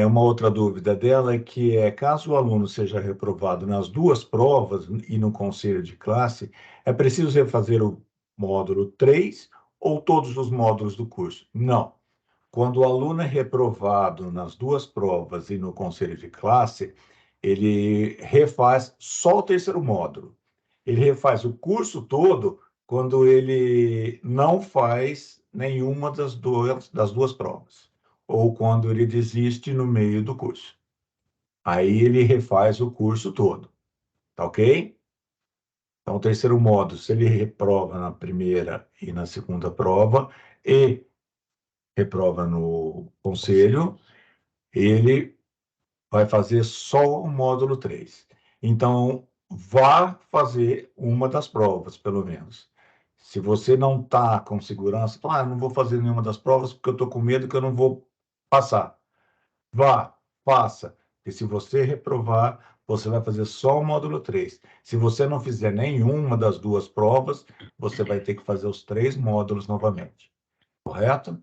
Uma outra dúvida dela é que caso o aluno seja reprovado nas duas provas e no conselho de classe, é preciso refazer o módulo 3 ou todos os módulos do curso? Não. Quando o aluno é reprovado nas duas provas e no conselho de classe, ele refaz só o terceiro módulo. Ele refaz o curso todo quando ele não faz nenhuma das duas provas, ou quando ele desiste no meio do curso. Aí ele refaz o curso todo. Tá ok? Então, o terceiro módulo, se ele reprova na primeira e na segunda prova e reprova no conselho, ele vai fazer só o módulo 3. Então, vá fazer uma das provas, pelo menos. Se você não está com segurança, fala, não vou fazer nenhuma das provas porque eu estou com medo que eu não vou passar. Vá, faça. E se você reprovar, você vai fazer só o módulo 3. Se você não fizer nenhuma das duas provas, você vai ter que fazer os 3 módulos novamente. Correto?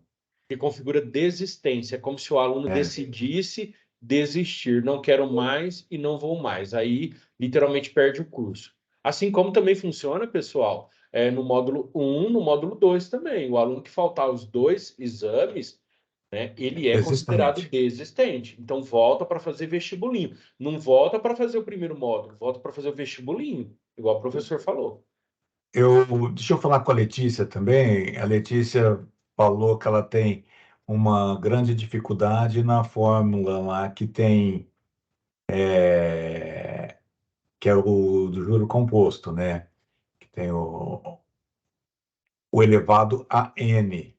Que configura desistência, é como se o aluno É. decidisse desistir, não quero mais e não vou mais. Aí, literalmente, perde o curso. Assim como também funciona, pessoal, no módulo 1, no módulo 2 também. O aluno que faltar os 2 exames, né, ele é considerado Desistente. desistente. Então, volta para fazer vestibulinho. Não volta para fazer o primeiro módulo, volta para fazer o vestibulinho, igual o professor falou. Deixa eu falar com a Letícia também. A Letícia falou que ela tem uma grande dificuldade na fórmula lá que tem, que é o do juro composto, né? Que tem o elevado a n.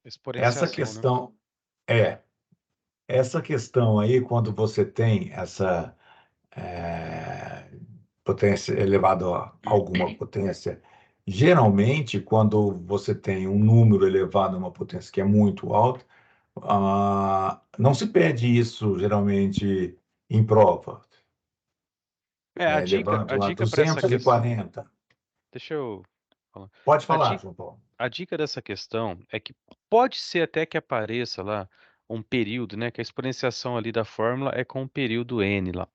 Essa Exponenciação, né? questão é, essa questão aí, quando você tem essa potência elevada a alguma potência, geralmente, quando você tem um número elevado a uma potência que é muito alta, não se pede isso geralmente em prova, É, né? Elevado a a dica para essa questão, 240. deixa eu falar. Pode A falar, dica, João Paulo. a dica dessa questão é que pode ser até que apareça lá um período, né? Que a exponenciação ali da fórmula é com o período n lá.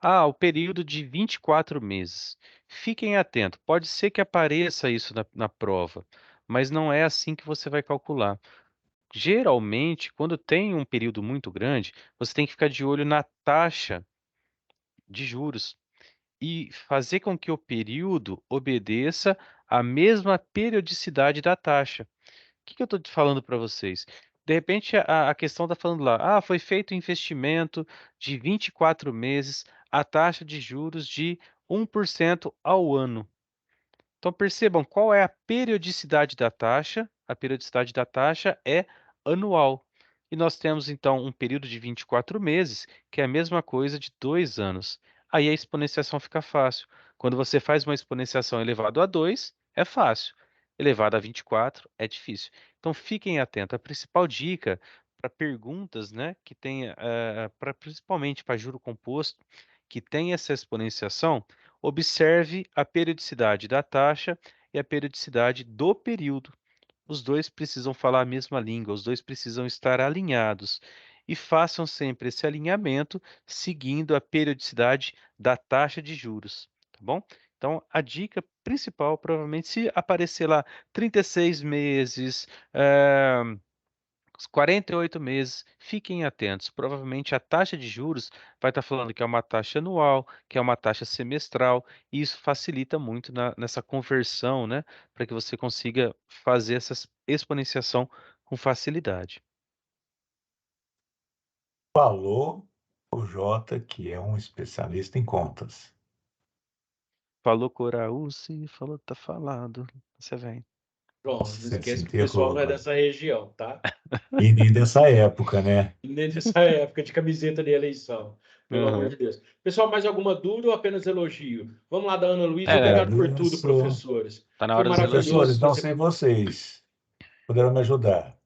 Ah, o período de 24 meses. Fiquem atentos, pode ser que apareça isso na prova, mas não é assim que você vai calcular. Geralmente, quando tem um período muito grande, você tem que ficar de olho na taxa de juros e fazer com que o período obedeça à mesma periodicidade da taxa. O que eu estou falando para vocês? De repente, a questão está falando lá, foi feito um investimento de 24 meses, a taxa de juros de 1% ao ano. Então, percebam qual é a periodicidade da taxa. A periodicidade da taxa é anual. E nós temos, então, um período de 24 meses, que é a mesma coisa de 2 anos. Aí a exponenciação fica fácil. Quando você faz uma exponenciação elevado a 2, é fácil. Elevado a 24, é difícil. Então, fiquem atentos. A principal dica para perguntas, né, que tem, principalmente para juro composto, que tem essa exponenciação, observe a periodicidade da taxa e a periodicidade do período. Os dois precisam falar a mesma língua, os dois precisam estar alinhados. E façam sempre esse alinhamento seguindo a periodicidade da taxa de juros, tá bom? Então, a dica principal, provavelmente, se aparecer lá 36 meses, os 48 meses, fiquem atentos. Provavelmente a taxa de juros vai estar falando que é uma taxa anual, que é uma taxa semestral, e isso facilita muito nessa conversão, né? Para que você consiga fazer essa exponenciação com facilidade. Falou o Jota, que é um especialista em contas. Falou Coraúce, falou, tá falado. Você vem. Pronto, não Você se esquece que o pessoal não é enterrou. dessa região, tá? E nem dessa época, né? E nem dessa época de camiseta de eleição, pelo amor Uhum. de Deus. Pessoal, mais alguma dúvida ou apenas elogio? Vamos lá da Ana Luísa. É, Obrigado por tudo, Agradeço. professores. tá na Foi hora dos elogios. Professores, maravilhoso não fazer, sei vocês. Puderam me ajudar.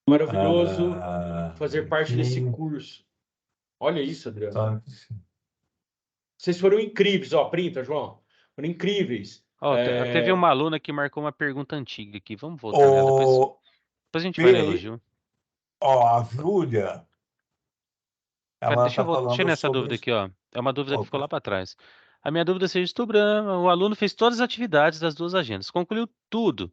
maravilhoso Ah, fazer parte desse aqui, curso. Olha isso, Adriano. só- Vocês foram incríveis, ó, printa, João. Foram incríveis. Ó, teve uma aluna que marcou uma pergunta antiga aqui. Vamos voltar nela. Depois Ô, a gente vai no Peraí, elogio. ó, a Júlia, Pera, ela está deixa eu ir falando nessa sobre. dúvida aqui, ó. É uma dúvida que ficou Opa, lá para trás. A minha dúvida seja estubrando. O aluno fez todas as atividades das duas agendas, concluiu tudo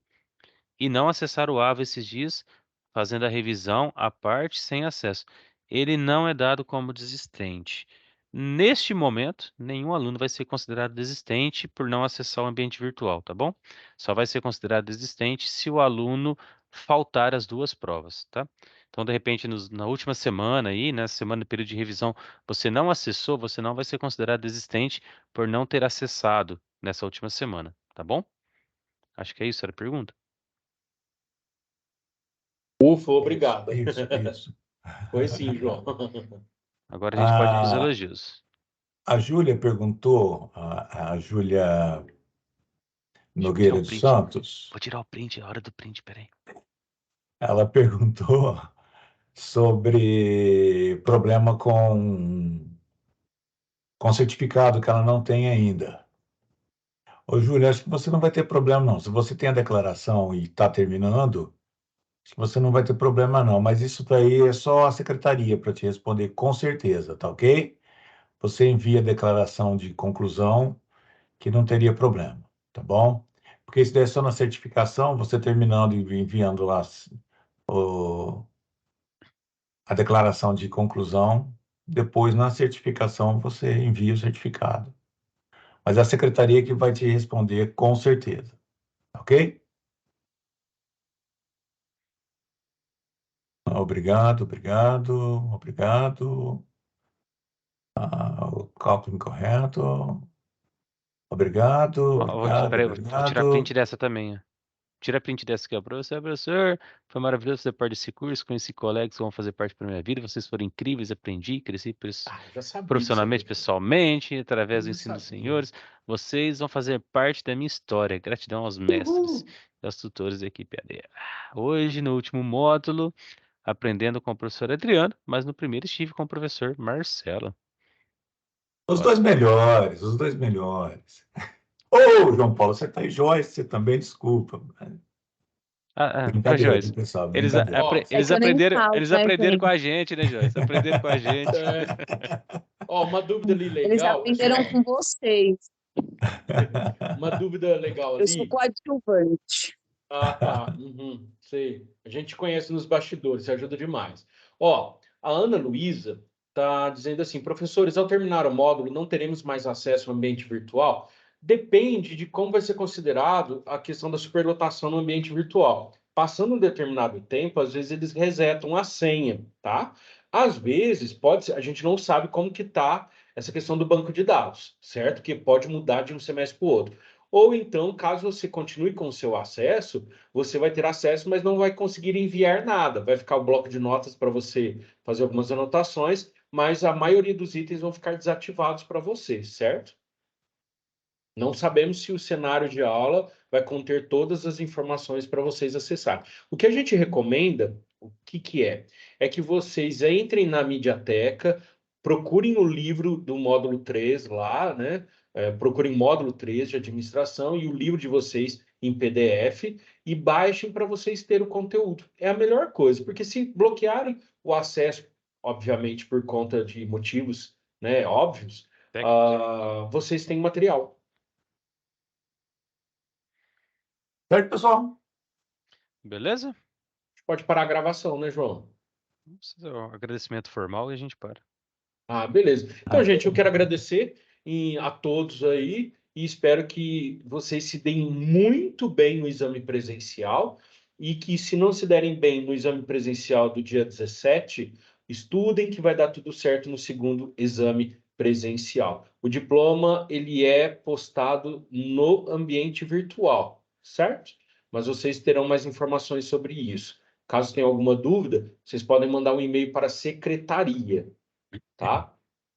e não acessar o AVA esses dias, fazendo a revisão à parte sem acesso. Ele não é dado como desistente. Neste momento, nenhum aluno vai ser considerado desistente por não acessar o ambiente virtual, tá bom? Só vai ser considerado desistente se o aluno faltar as 2 provas, tá? Então, de repente, na última semana aí, né, semana do período de revisão, você não acessou, você não vai ser considerado desistente por não ter acessado nessa última semana, tá bom? Acho que é isso, era a pergunta. Ufa, obrigado. Isso. Foi sim, João. Agora a gente pode ir para os A, elogios. a Júlia perguntou, a Júlia Deixa eu tirar Nogueira um dos print. Santos, Vou tirar o print, é a hora do print, peraí. ela perguntou sobre problema com certificado que ela não tem ainda. Ô, Júlia, acho que você não vai ter problema, não. Se você tem a declaração e está terminando, acho que você não vai ter problema, não. Mas isso daí é só a secretaria para te responder com certeza, tá ok? Você envia a declaração de conclusão, que não teria problema, tá bom? Porque isso daí é só na certificação, você terminando e enviando lá o- a declaração de conclusão, depois na certificação você envia o certificado. Mas a secretaria que vai te responder com certeza, ok? Obrigado. O cálculo incorreto. Peraí, vou tirar print Obrigado. dessa também, ó. Tira print dessa aqui, ó. Professor, foi maravilhoso fazer parte desse curso, conheci colegas que vão fazer parte da minha vida, vocês foram incríveis, aprendi, cresci Já sabia que você ia profissionalmente, perguntar. pessoalmente, através do Eu ensino dos sabia. senhores. Vocês vão fazer parte da minha história. Gratidão aos mestres e aos tutores da equipe AD. Hoje, no último módulo, aprendendo com o professor Adriano, mas no primeiro estive com o professor Marcelo. Os Olha. dois melhores, os dois melhores. Ô, João Paulo, você tá aí, Joyce, você também, desculpa. Brincadeira, Joyce, hein, pessoal, eles, brincadeira. Ó, É que eu nem falo, eles né, aprenderam com gente? a gente, né, Joyce? Aprenderam com a gente. uma dúvida ali Eles legal, aprenderam pessoal. com vocês. Uma dúvida legal Eu sou ali. coadjuvante. Ah, tá. Uhum, sei. A gente conhece nos bastidores, ajuda demais. Ó, a Ana Luísa está dizendo assim: professores, ao terminar o módulo, não teremos mais acesso ao ambiente virtual? Depende de como vai ser considerado a questão da superlotação no ambiente virtual. Passando um determinado tempo, às vezes eles resetam a senha, tá? Às vezes, pode ser, a gente não sabe como que tá essa questão do banco de dados, certo? Que pode mudar de um semestre para o outro. Ou então, caso você continue com o seu acesso, você vai ter acesso, mas não vai conseguir enviar nada. Vai ficar o bloco de notas para você fazer algumas anotações, mas a maioria dos itens vão ficar desativados para você, certo? Não sabemos se o cenário de aula vai conter todas as informações para vocês acessarem. O que a gente recomenda, o que que é? É que vocês entrem na Mediateca, procurem o livro do módulo 3 lá, né? Procurem módulo 3 de administração e o livro de vocês em PDF e baixem para vocês terem o conteúdo. É a melhor coisa, porque se bloquearem o acesso, obviamente por conta de motivos, né, óbvios, vocês têm material. Certo, pessoal? Beleza? Pode parar a gravação, né, João? Vamos fazer um agradecimento formal e a gente para. Ah, beleza. Então, Ah, gente, eu quero agradecer a todos aí e espero que vocês se deem muito bem no exame presencial e que, se não se derem bem no exame presencial do dia 17, estudem que vai dar tudo certo no segundo exame presencial. O diploma, ele é postado no ambiente virtual, certo? Mas vocês terão mais informações sobre isso. Caso tenham alguma dúvida, vocês podem mandar um e-mail para a secretaria, tá?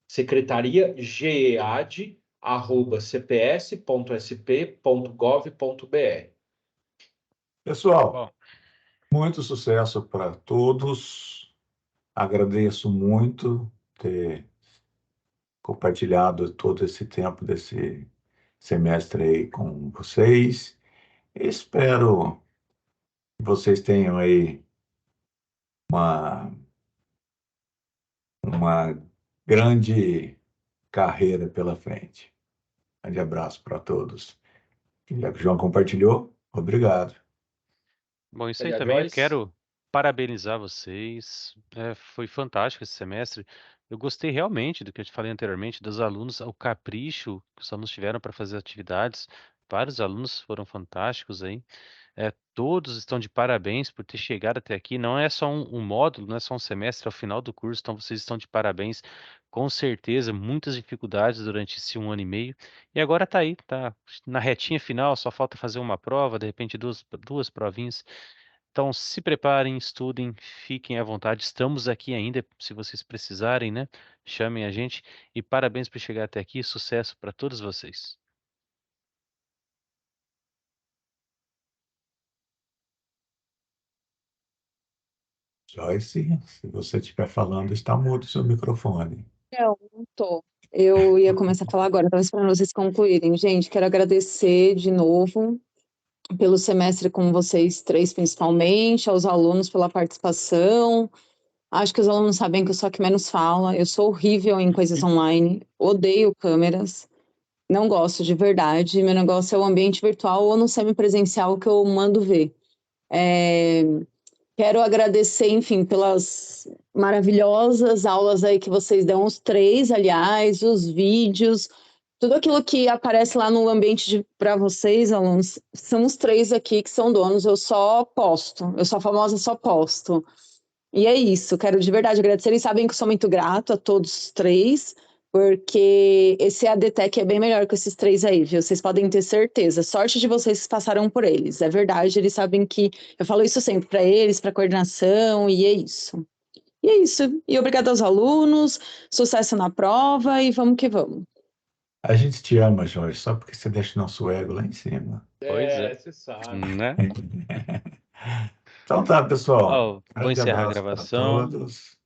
secretaria.gead@cps.sp.gov.br. pessoal, Bom, muito sucesso para todos. Agradeço muito ter compartilhado todo esse tempo desse semestre aí com vocês. Espero que vocês tenham aí uma, uma grande carreira pela frente. Grande abraço para todos. Já que o João compartilhou, obrigado. bom, isso aí Maria também. Eu Joyce? quero parabenizar vocês. Foi fantástico esse semestre. Eu gostei realmente do que eu te falei anteriormente, dos alunos, o capricho que os alunos tiveram para fazer atividades. Vários alunos foram fantásticos aí. Todos estão de parabéns por ter chegado até aqui. Não é só um módulo, não é só um semestre, é o final do curso, então vocês estão de parabéns. Com certeza, muitas dificuldades durante esse 1 ano e meio. E agora tá aí, tá na retinha final, só falta fazer uma prova, de repente duas provinhas. Então se preparem, estudem, fiquem à vontade. Estamos aqui ainda, se vocês precisarem, né? Chamem a gente. E parabéns por chegar até aqui. Sucesso para todos vocês. Joyce, se você estiver falando, está mudo o seu microfone. Não tô. Eu ia começar a falar agora, estava esperando vocês concluírem. Gente, quero agradecer de novo pelo semestre com vocês três, principalmente, aos alunos pela participação. Acho que os alunos sabem que eu sou a que menos fala. Eu sou horrível em coisas online, odeio câmeras, não gosto de verdade. Meu negócio é o ambiente virtual ou no semipresencial que eu mando ver. Quero agradecer, enfim, pelas maravilhosas aulas aí que vocês dão, os três, aliás, os vídeos, tudo aquilo que aparece lá no ambiente para vocês, alunos, são os três aqui que são donos, eu só posto, eu sou a famosa só posto. E é isso, quero de verdade agradecer, eles sabem que eu sou muito grato a todos os três, porque esse ADTech é bem melhor que esses três aí, viu? Vocês podem ter certeza. Sorte de vocês que passaram por eles. É verdade, eles sabem que eu falo isso sempre para eles, para coordenação, e é isso. E é isso. E obrigado aos alunos, sucesso na prova e vamos que vamos. A gente te ama, Joyce, só porque você deixa o nosso ego lá em cima. Pois é. Você sabe. Né? Então tá, pessoal. Vou Grande encerrar a abraço para gravação. todos.